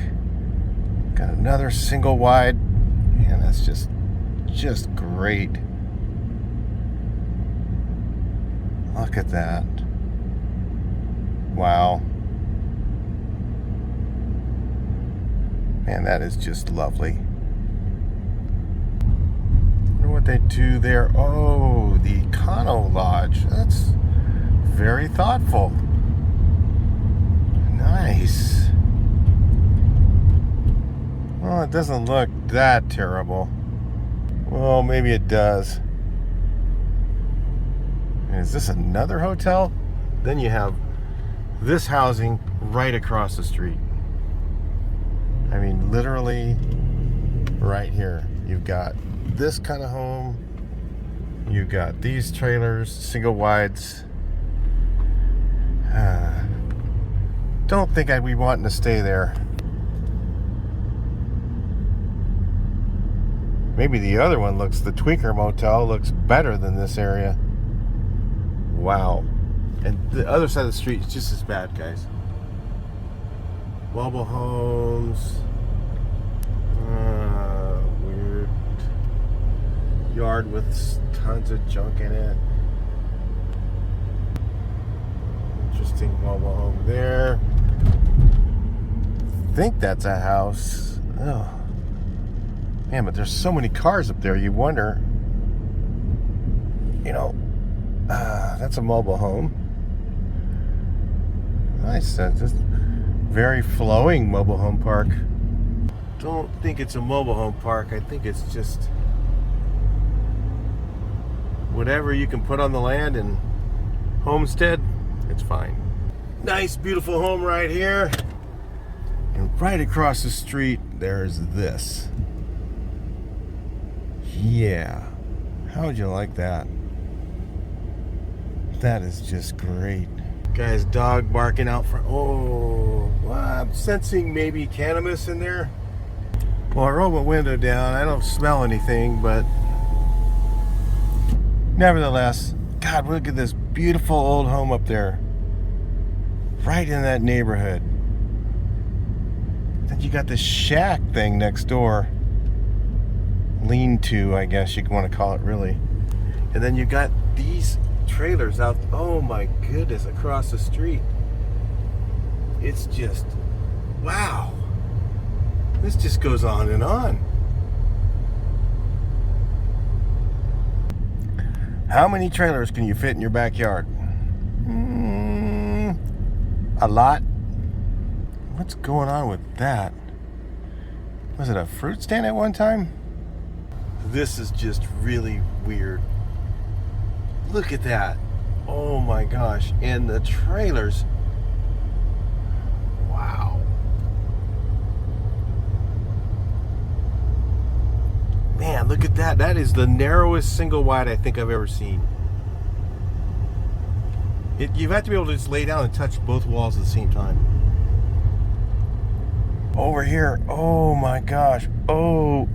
Speaker 1: Got another single wide. Man, that's just great. Look at that. Wow. Man, that is just lovely. What they do there. Oh, the Econo Lodge. That's very thoughtful. Nice. Well, it doesn't look that terrible. Well, maybe it does. Is this another hotel? Then you have this housing right across the street. I mean, literally right here. You've got this kind of home. You've got these trailers, single wides. Don't think I'd be wanting to stay there. Maybe the other one the Tweaker Motel looks better than this area. Wow. And the other side of the street is just as bad, guys. Mobile homes. Weird yard with tons of junk in it. Interesting. interesting mobile home there. I think that's a house. Oh. Man, but there's so many cars up there, you wonder, you know, that's a mobile home. Nice, just very flowing mobile home park. Don't think it's a mobile home park. I think it's just whatever you can put on the land and homestead, it's fine. Nice, beautiful home right here. And right across the street, there's this. Yeah. How would you like that? That is just great. Guy's dog barking out front. Oh, well, I'm sensing maybe cannabis in there. Well, I rolled my window down. I don't smell anything, but nevertheless, God, look at this beautiful old home up there. Right in that neighborhood. Then you got this shack thing next door. Lean-to, I guess you want to call it, really. And then you got these trailers out, oh my goodness, across the street. It's just, wow. This just goes on and on. How many trailers can you fit in your backyard? A lot. What's going on with that? Was it a fruit stand at one time? This is just really weird. Look at that. Oh my gosh. And the trailers. Wow. Man, look at that. That is the narrowest single wide I think I've ever seen. You have to be able to just lay down and touch both walls at the same time. Over here. Oh my gosh. Oh.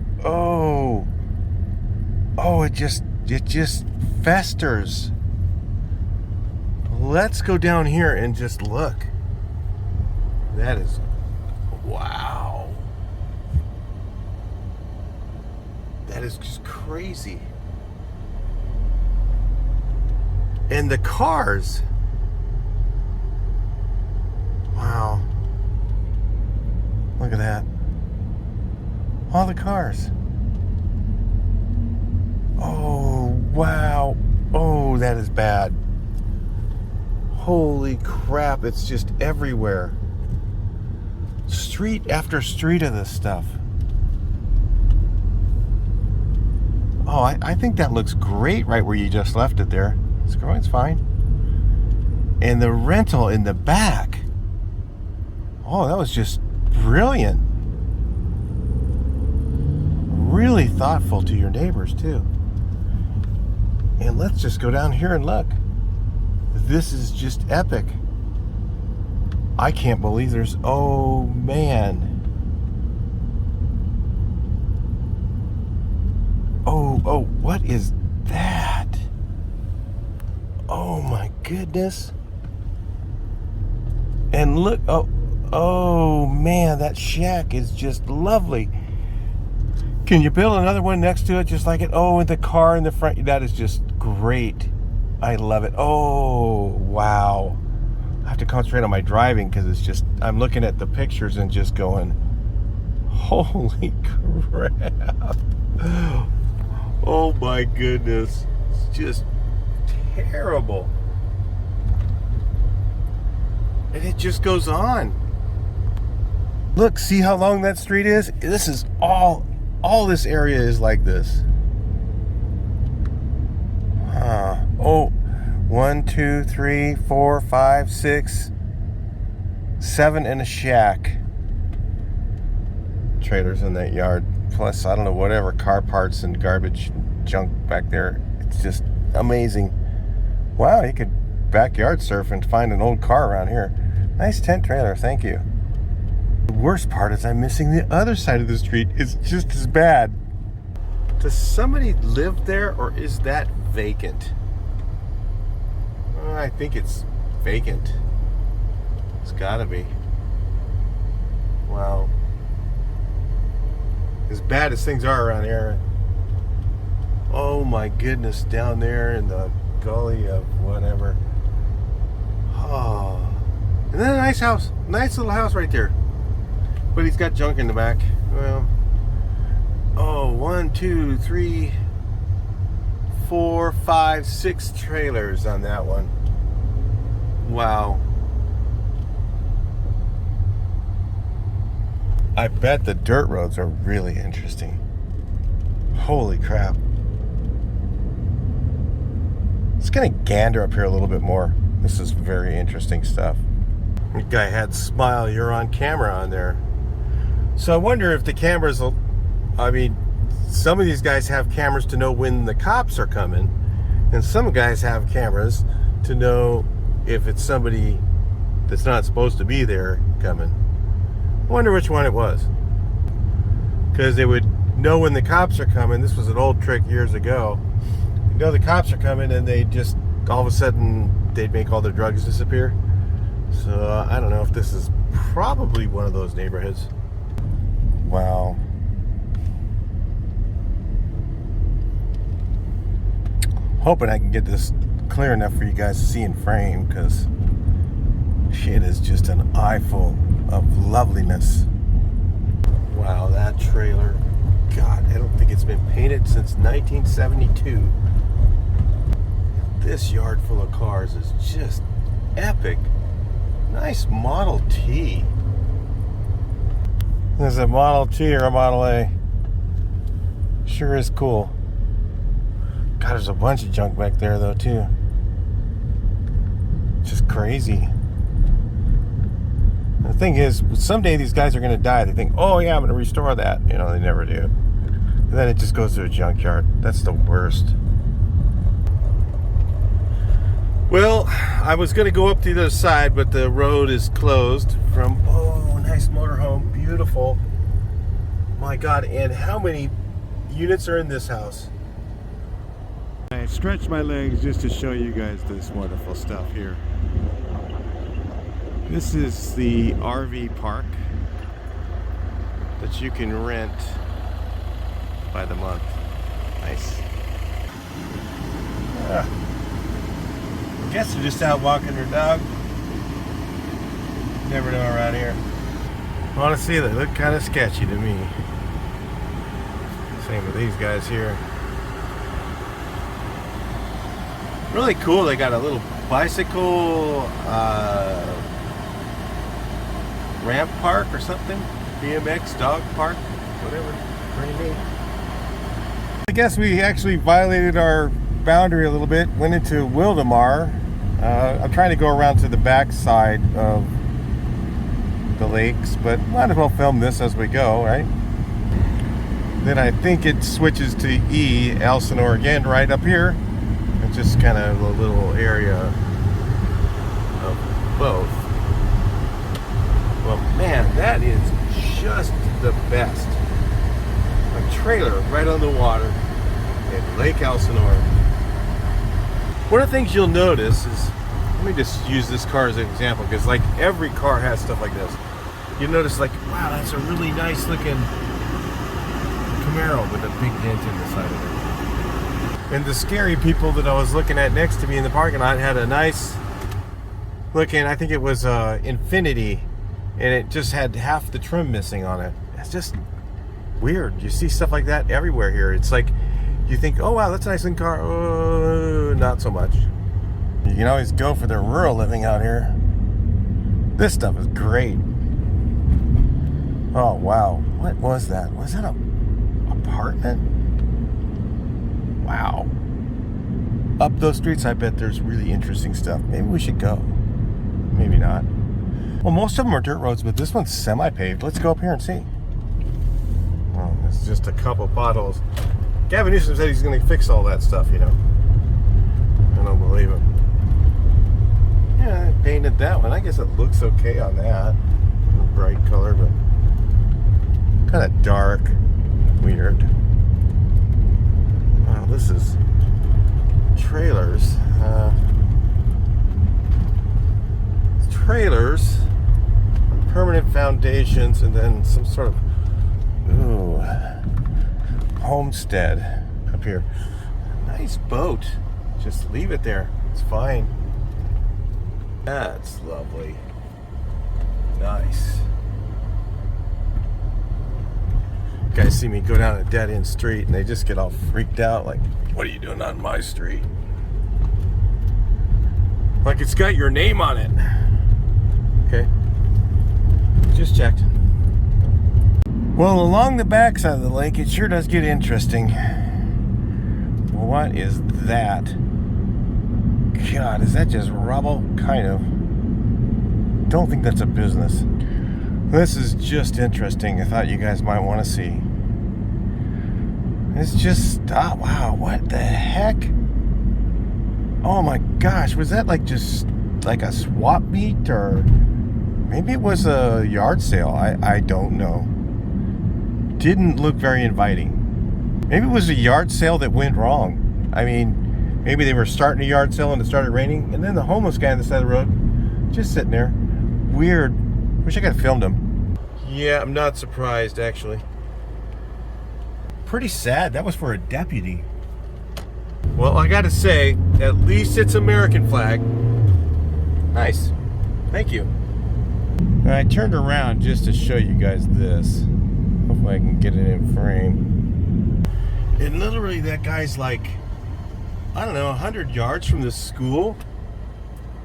Speaker 1: Oh, it just festers. Let's go down here and just look. That is, wow. That is just crazy. And the cars. Wow. Look at that. All the cars. Oh, wow. Oh, that is bad. Holy crap, it's just everywhere. Street after street of this stuff. Oh, I think that looks great right where you just left it there. It's growing, it's fine. And the rental in the back. Oh, that was just brilliant. Really thoughtful to your neighbors, too. And let's just go down here and look. This is just epic. I can't believe there's, oh man. Oh, what is that? Oh my goodness. And look, oh man, that shack is just lovely. Can you build another one next to it just like it? Oh, and the car in the front, that is just great. I love it. Oh, wow. I have to concentrate on my driving because it's just, I'm looking at the pictures and just going, holy crap. Oh my goodness. It's just terrible. And it just goes on. Look, see how long that street is? This is all this area is like this. Oh, 1, 2, 3, 4, 5, 6, 7 in a shack. Trailers in that yard. Plus, I don't know, whatever car parts and garbage junk back there. It's just amazing. Wow, you could backyard surf and find an old car around here. Nice tent trailer, thank you. The worst part is I'm missing the other side of the street. It's just as bad. Does somebody live there or is that vacant? I think it's vacant. It's gotta be. Wow. As bad as things are around here. Oh my goodness, down there in the gully of whatever. Oh. And then a nice house. Nice little house right there. But he's got junk in the back. Well, oh, 1, 2, 3, 4, 5, 6 trailers on that one. Wow. I bet the dirt roads are really interesting. Holy crap. It's gonna gander up here a little bit more. This is very interesting stuff. The guy had "Smile, you're on camera" on there. So I wonder if the cameras will, I mean, some of these guys have cameras to know when the cops are coming, and some guys have cameras to know if it's somebody that's not supposed to be there coming. I wonder which one it was. Because they would know when the cops are coming. This was an old trick years ago. You know the cops are coming, and they just, all of a sudden, they'd make all their drugs disappear. So I don't know if this is probably one of those neighborhoods. Wow. Hoping I can get this clear enough for you guys to see in frame, because it is just an eyeful of loveliness. Wow, that trailer. God, I don't think it's been painted since 1972. This yard full of cars is just epic. Nice Model T. Is it Model T or a Model A? Sure is cool. God, there's a bunch of junk back there though too. Just crazy. The thing is, someday these guys are going to die. They think, oh yeah, I'm going to restore that. You know, they never do. And then it just goes to a junkyard. That's the worst. Well, I was going to go up to the other side, but the road is closed from, oh, nice motorhome. Beautiful. My God, and how many units are in this house? I stretched my legs just to show you guys this wonderful stuff here. This is the RV park that you can rent by the month. Nice. I guess they're just out walking their dog. Never know around here. Honestly, they look kind of sketchy to me. Same with these guys here. Really cool. They got a little bicycle ramp park or something. BMX dog park, whatever. Pretty neat. I guess we actually violated our boundary a little bit. Went into Wildemar. I'm trying to go around to the back side of the lakes, but might as well film this as we go, right? Then I think it switches to E, Elsinore again, right up here. It's just kind of a little area of both. Well, man, that is just the best. A trailer right on the water in Lake Elsinore. One of the things you'll notice is, let me just use this car as an example, because like every car has stuff like this. You notice like, wow, that's a really nice looking Camaro with a big dent in the side of it. And the scary people that I was looking at next to me in the parking lot had a nice looking, I think it was Infiniti, and it just had half the trim missing on it. It's just weird. You see stuff like that everywhere here. It's like, you think, oh wow, that's a nice looking car. Oh, not so much. You can always go for the rural living out here. This stuff is great. Oh wow, what was that? Was that an apartment? Wow. Up those streets, I bet there's really interesting stuff. Maybe we should go. Maybe not. Well, most of them are dirt roads, but this one's semi-paved. Let's go up here and see. Oh, it's just a couple potholes. Gavin Newsom said he's going to fix all that stuff, you know. I don't believe him. Yeah, I painted that one. I guess it looks okay on that. Bright color, but kind of dark. Weird. Wow, this is trailers. Trailers, permanent foundations, and then some sort of homestead up here. Nice boat. Just leave it there. It's fine. That's lovely. Nice. Guys see me go down a dead-end street and they just get all freaked out, like, what are you doing on my street? Like it's got your name on it. Okay. Just checked. Well, along the backside of the lake, it sure does get interesting. What is that? God, is that just rubble? Kind of. Don't think that's a business. This is just interesting. I thought you guys might want to see. It's just, oh, wow, what the heck? Oh my gosh, was that like just like a swap meet, or maybe it was a yard sale? I don't know. Didn't look very inviting. Maybe it was a yard sale that went wrong. I mean, maybe they were starting a yard sale and it started raining, and then the homeless guy on the side of the road just sitting there. Weird. Wish I could have filmed him. Yeah, I'm not surprised, actually. Pretty sad. That was for a deputy. Well, I gotta say, at least it's American flag. Nice. Thank you. I turned around just to show you guys this. Hopefully I can get it in frame. And literally that guy's like, I don't know, 100 yards from the school.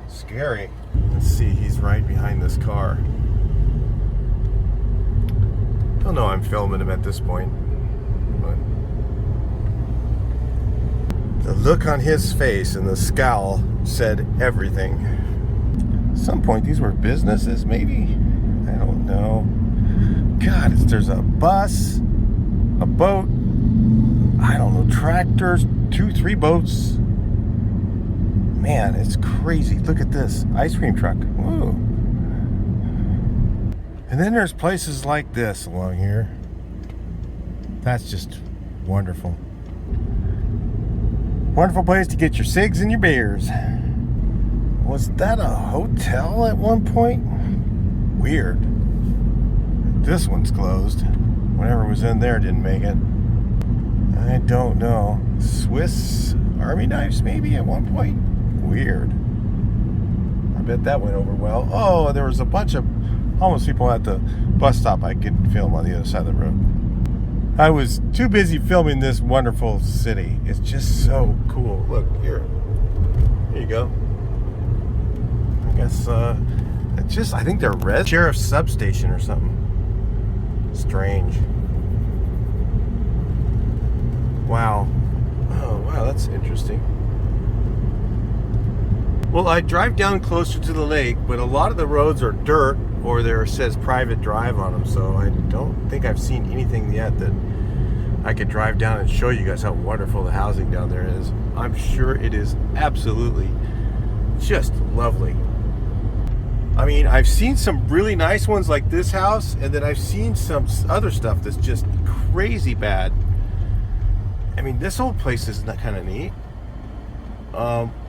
Speaker 1: Scary. Let's see, he's right behind this car. He'll know I'm filming him at this point. But the look on his face and the scowl said everything. At some point these were businesses, maybe? I don't know. God, there's a bus, a boat, I don't know, tractors, 2-3 boats. Man, it's crazy. Look at this. Ice cream truck. Whoa. And then there's places like this along here. That's just wonderful. Wonderful place to get your cigs and your beers. Was that a hotel at one point? Weird. This one's closed. Whatever was in there didn't make it. I don't know. Swiss Army knives maybe at one point? Weird. I bet that went over well. Oh, there was a bunch of homeless people at the bus stop I could film on the other side of the road. I was too busy filming this wonderful city. It's just so cool. Look, here. Here you go. I guess, it's just, I think they're red. Sheriff's substation or something. Strange. Wow. Oh, wow, that's interesting. Well, I drive down closer to the lake, but a lot of the roads are dirt, or there says private drive on them, so I don't think I've seen anything yet that I could drive down and show you guys how wonderful the housing down there is. I'm sure it is absolutely just lovely. I mean, I've seen some really nice ones like this house, and then I've seen some other stuff that's just crazy bad. I mean, this whole place is kind of neat.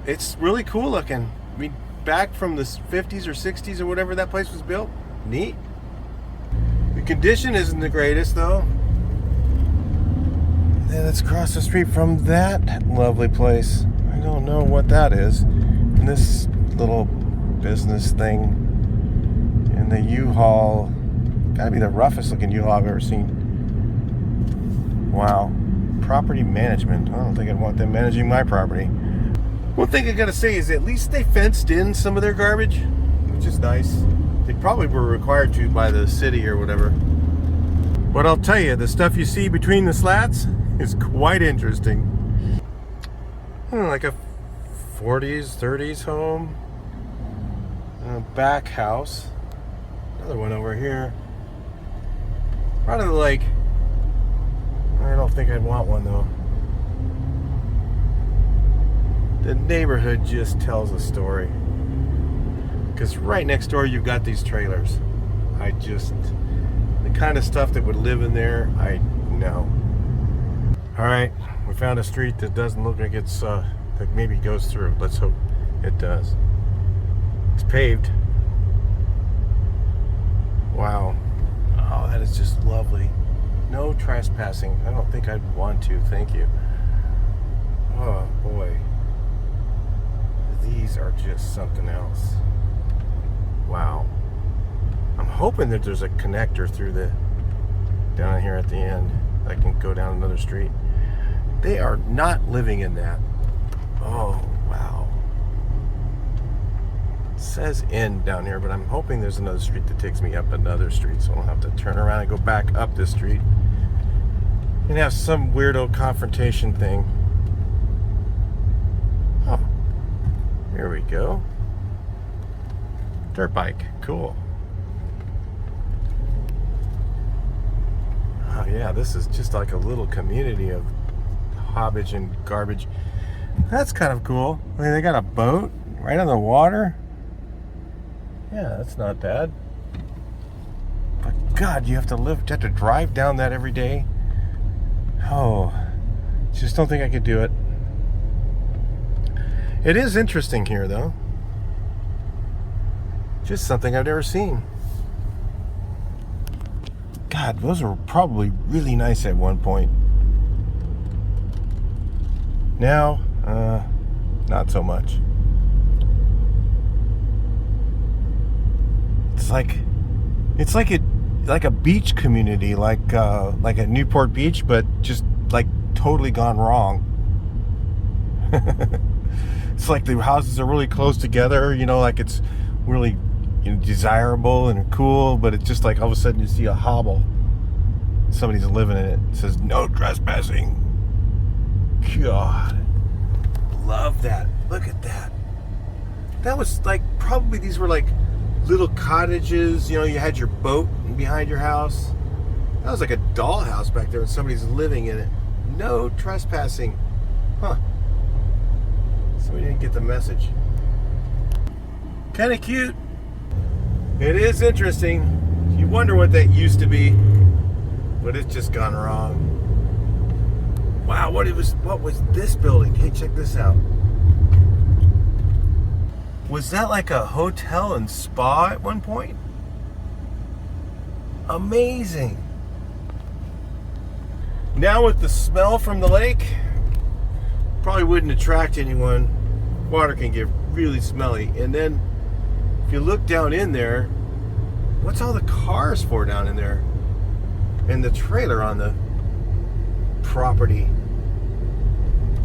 Speaker 1: It's really cool looking. I mean, back from the 50s or 60s or whatever that place was built. Neat. The condition isn't the greatest, though. Then let's cross the street from that lovely place. I don't know what that is. And this little business thing. And the U-Haul. Gotta be the roughest looking U-Haul I've ever seen. Wow. Property management. I don't think I'd want them managing my property. One thing I gotta say is at least they fenced in some of their garbage, which is nice. They probably were required to by the city or whatever. But I'll tell you, the stuff you see between the slats is quite interesting. Like a 40s, 30s home. A back house. Another one over here. Right of the lake. I don't think I'd want one though. The neighborhood just tells a story. Because right next door you've got these trailers. The kind of stuff that would live in there, I know. Alright, we found a street that doesn't look like it's, that maybe goes through. Let's hope it does. It's paved. Wow. Oh, that is just lovely. No trespassing. I don't think I'd want to. Thank you. Oh, boy. These are just something else. Wow. I'm hoping that there's a connector through the down here at the end. I can go down another street. They are not living in that. Oh, wow. It says end down here, but I'm hoping there's another street that takes me up another street, so I don't have to turn around and go back up this street and have some weirdo confrontation thing. Oh, here we go. Dirt bike, cool. Oh yeah, this is just like a little community of hobbage and garbage. That's kind of cool. I mean, they got a boat right on the water. Yeah, that's not bad. But God, you have to drive down that every day. Oh, just don't think I could do it. It is interesting here, though. Just something I've never seen. God, those were probably really nice at one point. Now, not so much. It's like a beach community, like a Newport Beach, but just like totally gone wrong. It's like the houses are really close together, you know, like it's really, you know, desirable and cool, but it's just like all of a sudden you see a hobble. Somebody's living in it. It says no trespassing. God, love that. Look at that. That was like, probably these were like little cottages, you know, you had your boat behind your house. That was like a dollhouse back there and somebody's living in it. No trespassing. Huh. So we didn't get the message. Kind of cute. It is interesting. You wonder what that used to be, but it's just gone wrong. Wow, what was this building? Hey, check this out. Was that like a hotel and spa at one point? Amazing. Now with the smell from the lake, probably wouldn't attract anyone. Water can get really smelly. And then if you look down in there, what's all the cars for down in there? And the trailer on the property.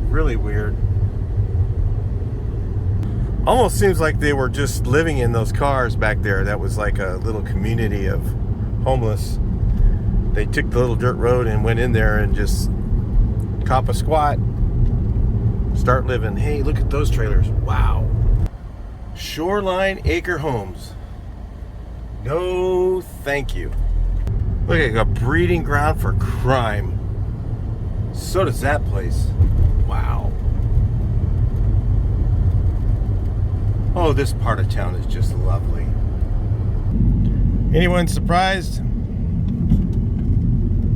Speaker 1: Really weird. Almost seems like they were just living in those cars back there. That was like a little community of homeless. They took the little dirt road and went in there and just cop a squat, start living. Hey, look at those trailers. Wow. Shoreline Acre Homes. No, thank you. Look like a breeding ground for crime. So does that place. Wow. Oh, this part of town is just lovely. Anyone surprised?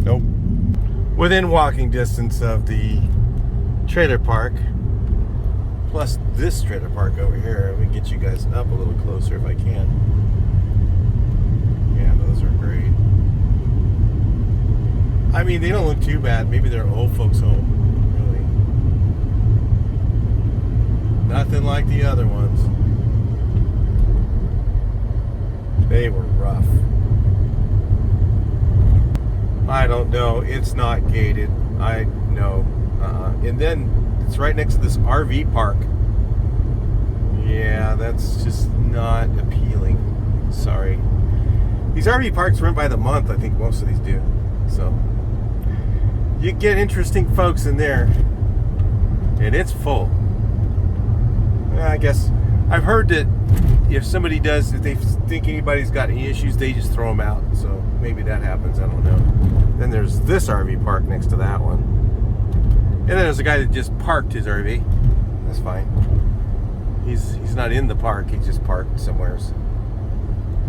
Speaker 1: Nope. Within walking distance of the trailer park, plus this trailer park over here, let me get you guys up a little closer if I can. Yeah, those are great. I mean, they don't look too bad. Maybe they're old folks' home. Really. Nothing like the other ones. They were rough. I don't know. It's not gated. I know. And then it's right next to this RV park. Yeah, that's just not appealing. Sorry. These RV parks run by the month. I think most of these do. So you get interesting folks in there, and it's full. I guess I've heard that if somebody does, if they think anybody's got any issues, they just throw them out. So maybe that happens. I don't know. Then there's this RV park next to that one. And then there's a guy that just parked his RV. That's fine. He's not in the park. He just parked somewhere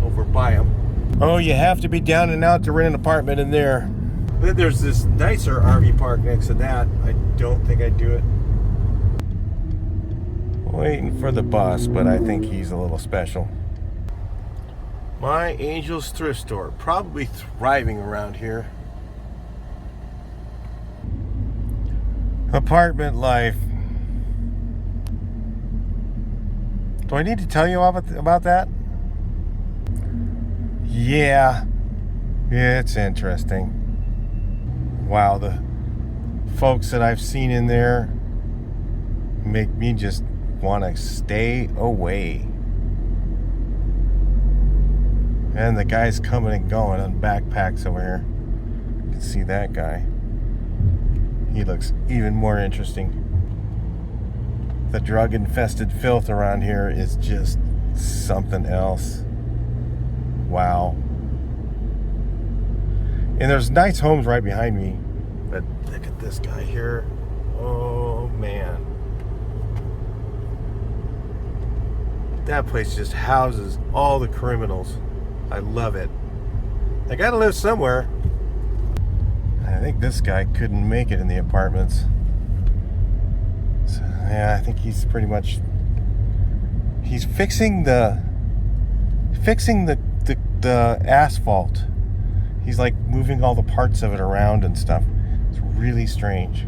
Speaker 1: over by him. Oh, you have to be down and out to rent an apartment in there. Then there's this nicer RV park next to that. I don't think I'd do it. Waiting for the bus, but I think he's a little special. My Angel's thrift store, probably thriving around here. Apartment life. Do I need to tell you about that? Yeah, it's interesting. Wow, the folks that I've seen in there make me just want to stay away. And the guys coming and going on backpacks over here. You can see that guy. He looks even more interesting. The drug-infested filth around here is just something else. Wow. And there's nice homes right behind me. But look at this guy here. Oh, man. That place just houses all the criminals. I love it. I gotta live somewhere. I think this guy couldn't make it in the apartments. So, yeah, I think he's pretty much... He's fixing the asphalt. He's like moving all the parts of it around and stuff. It's really strange.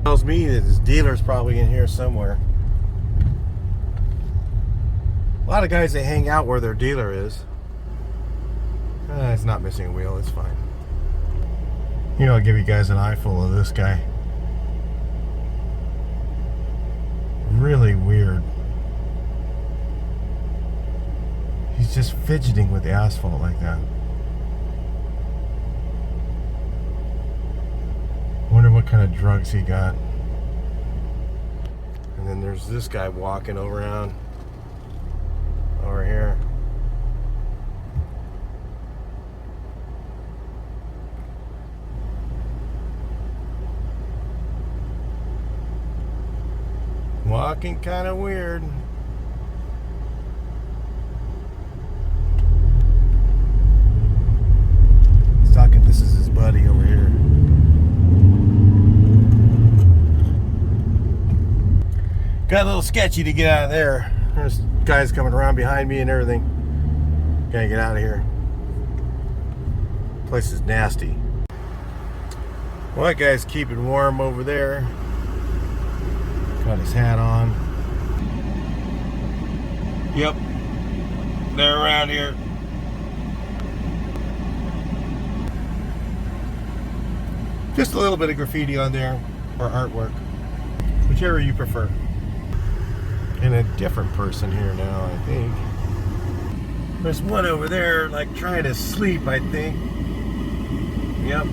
Speaker 1: Tells me that his dealer's probably in here somewhere. A lot of guys, they hang out where their dealer is. It's not missing a wheel, it's fine. You know, I'll give you guys an eyeful of this guy. Really weird. He's just fidgeting with the asphalt like that. Wonder what kind of drugs he got. And then there's this guy walking around over here. Walking kind of weird. He's talking, this is his buddy over here. Got a little sketchy to get out of there. There's guys coming around behind me and everything. Gotta get out of here. Place is nasty. Well, that guy's keeping warm over there. Got his hat on. Yep. They're around here. Just a little bit of graffiti on there, or artwork. Whichever you prefer. And a different person here now, I think. There's one over there, like trying to sleep, I think. Yep.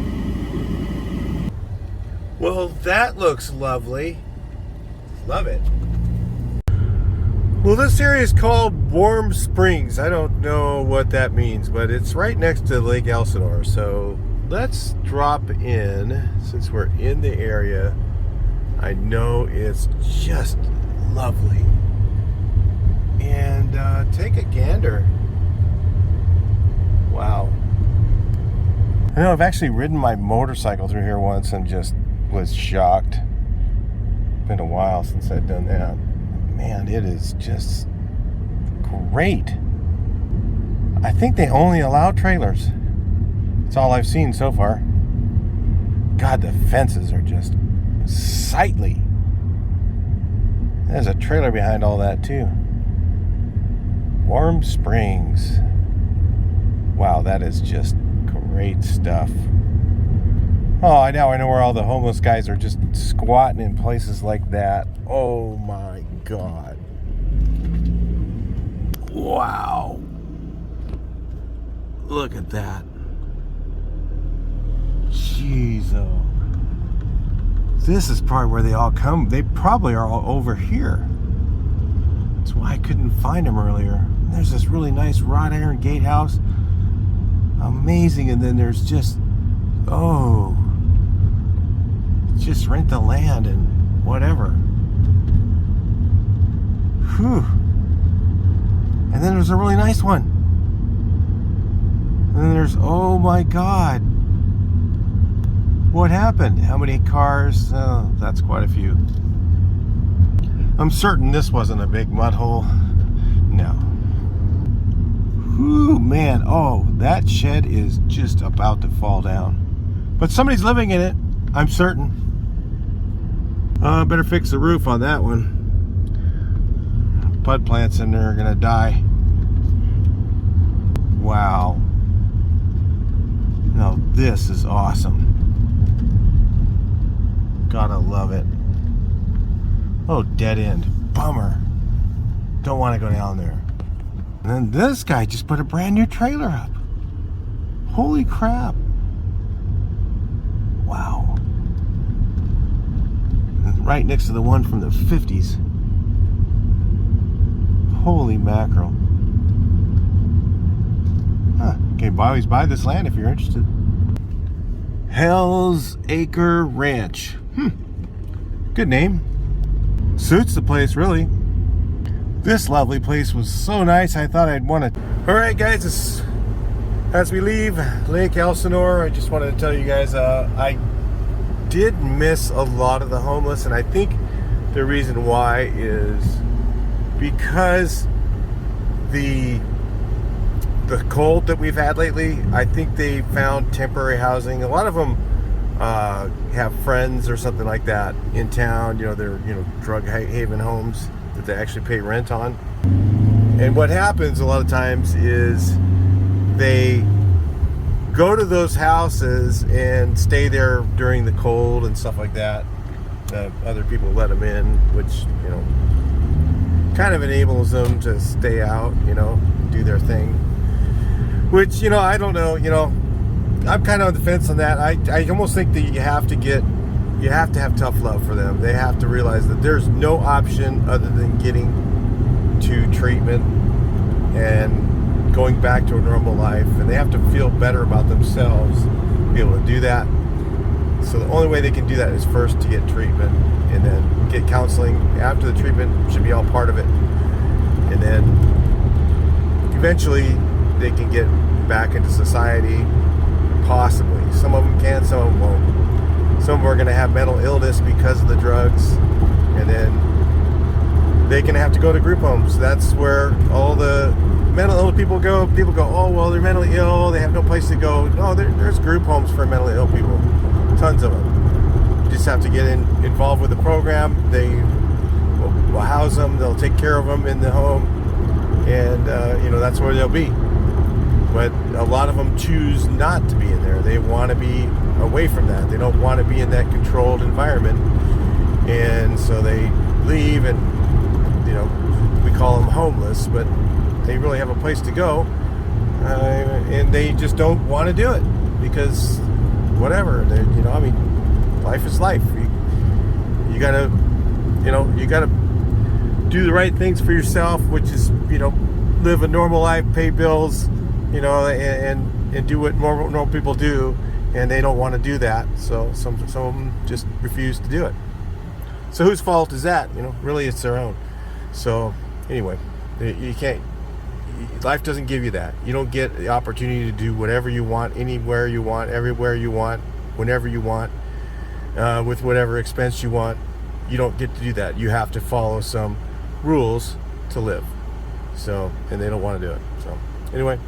Speaker 1: Well, that looks lovely. Love it. Well, this area is called Warm Springs. I don't know what that means, but it's right next to Lake Elsinore. So let's drop in, since we're in the area. I know it's just lovely. And take a gander. Wow. I know I've actually ridden my motorcycle through here once and just was shocked. Been a while since I've done that. Man, it is just great. I think they only allow trailers. That's all I've seen so far. God, the fences are just sightly. There's a trailer behind all that too. Warm Springs. Wow, that is just great stuff. Oh, now I know where all the homeless guys are just squatting in places like that. Oh my God. Wow. Look at that. Jeez, oh. This is probably where they all come. They probably are all over here. That's why I couldn't find them earlier. There's this really nice wrought iron gatehouse. Amazing. And then there's just, oh, just rent the land and whatever. Whew. And then there's a really nice one. And then there's, oh my God. What happened? How many cars? Oh, that's quite a few. I'm certain this wasn't a big mud hole. No. Whew, man. Oh, that shed is just about to fall down. But somebody's living in it, I'm certain. Better fix the roof on that one. Bud plants in there are gonna die. Wow. Now this is awesome. Gotta love it. Oh, dead end. Bummer. Don't want to go down there. And then this guy just put a brand new trailer up. Holy crap. Wow. And right next to the one from the 50s. Holy mackerel. Huh. Okay, always buy this land if you're interested. Hell's Acre Ranch. Good name. Suits the place, really. This lovely place was so nice, I thought I'd want to. Alright guys, as we leave Lake Elsinore, I just wanted to tell you guys, I did miss a lot of the homeless, and I think the reason why is because the cold that we've had lately. I think they found temporary housing. A lot of them have friends or something like that in town. You know, they're drug haven homes that they actually pay rent on. And what happens a lot of times is they go to those houses and stay there during the cold and stuff like that. Other people let them in, which kind of enables them to stay out, do their thing. Which, I don't know, I'm kind of on the fence on that. I almost think that you have to have tough love for them. They have to realize that there's no option other than getting to treatment and going back to a normal life. And they have to feel better about themselves to be able to do that. So the only way they can do that is first to get treatment and then get counseling. After the treatment should be all part of it. And then eventually they can get back into society, possibly. Some of them can, some of them won't. Some of them are going to have mental illness because of the drugs, and then they can have to go to group homes. That's where all the mental ill people go. People go, oh, well, they're mentally ill, they have no place to go. No, there's group homes for mentally ill people. Tons of them. You just have to get involved with the program. They will house them, they'll take care of them in the home, and that's where they'll be. But a lot of them choose not to be in there. They want to be away from that. They don't want to be in that controlled environment. And so they leave, and we call them homeless, but they really have a place to go. And they just don't want to do it because whatever. Life is life. You gotta do the right things for yourself, which is, live a normal life, pay bills, and do what normal people do, and they don't want to do that. So some of them just refuse to do it. So whose fault is that? Really it's their own. So anyway, you can't. Life doesn't give you that. You don't get the opportunity to do whatever you want, anywhere you want, everywhere you want, whenever you want, with whatever expense you want. You don't get to do that. You have to follow some rules to live. So, and they don't want to do it. So anyway.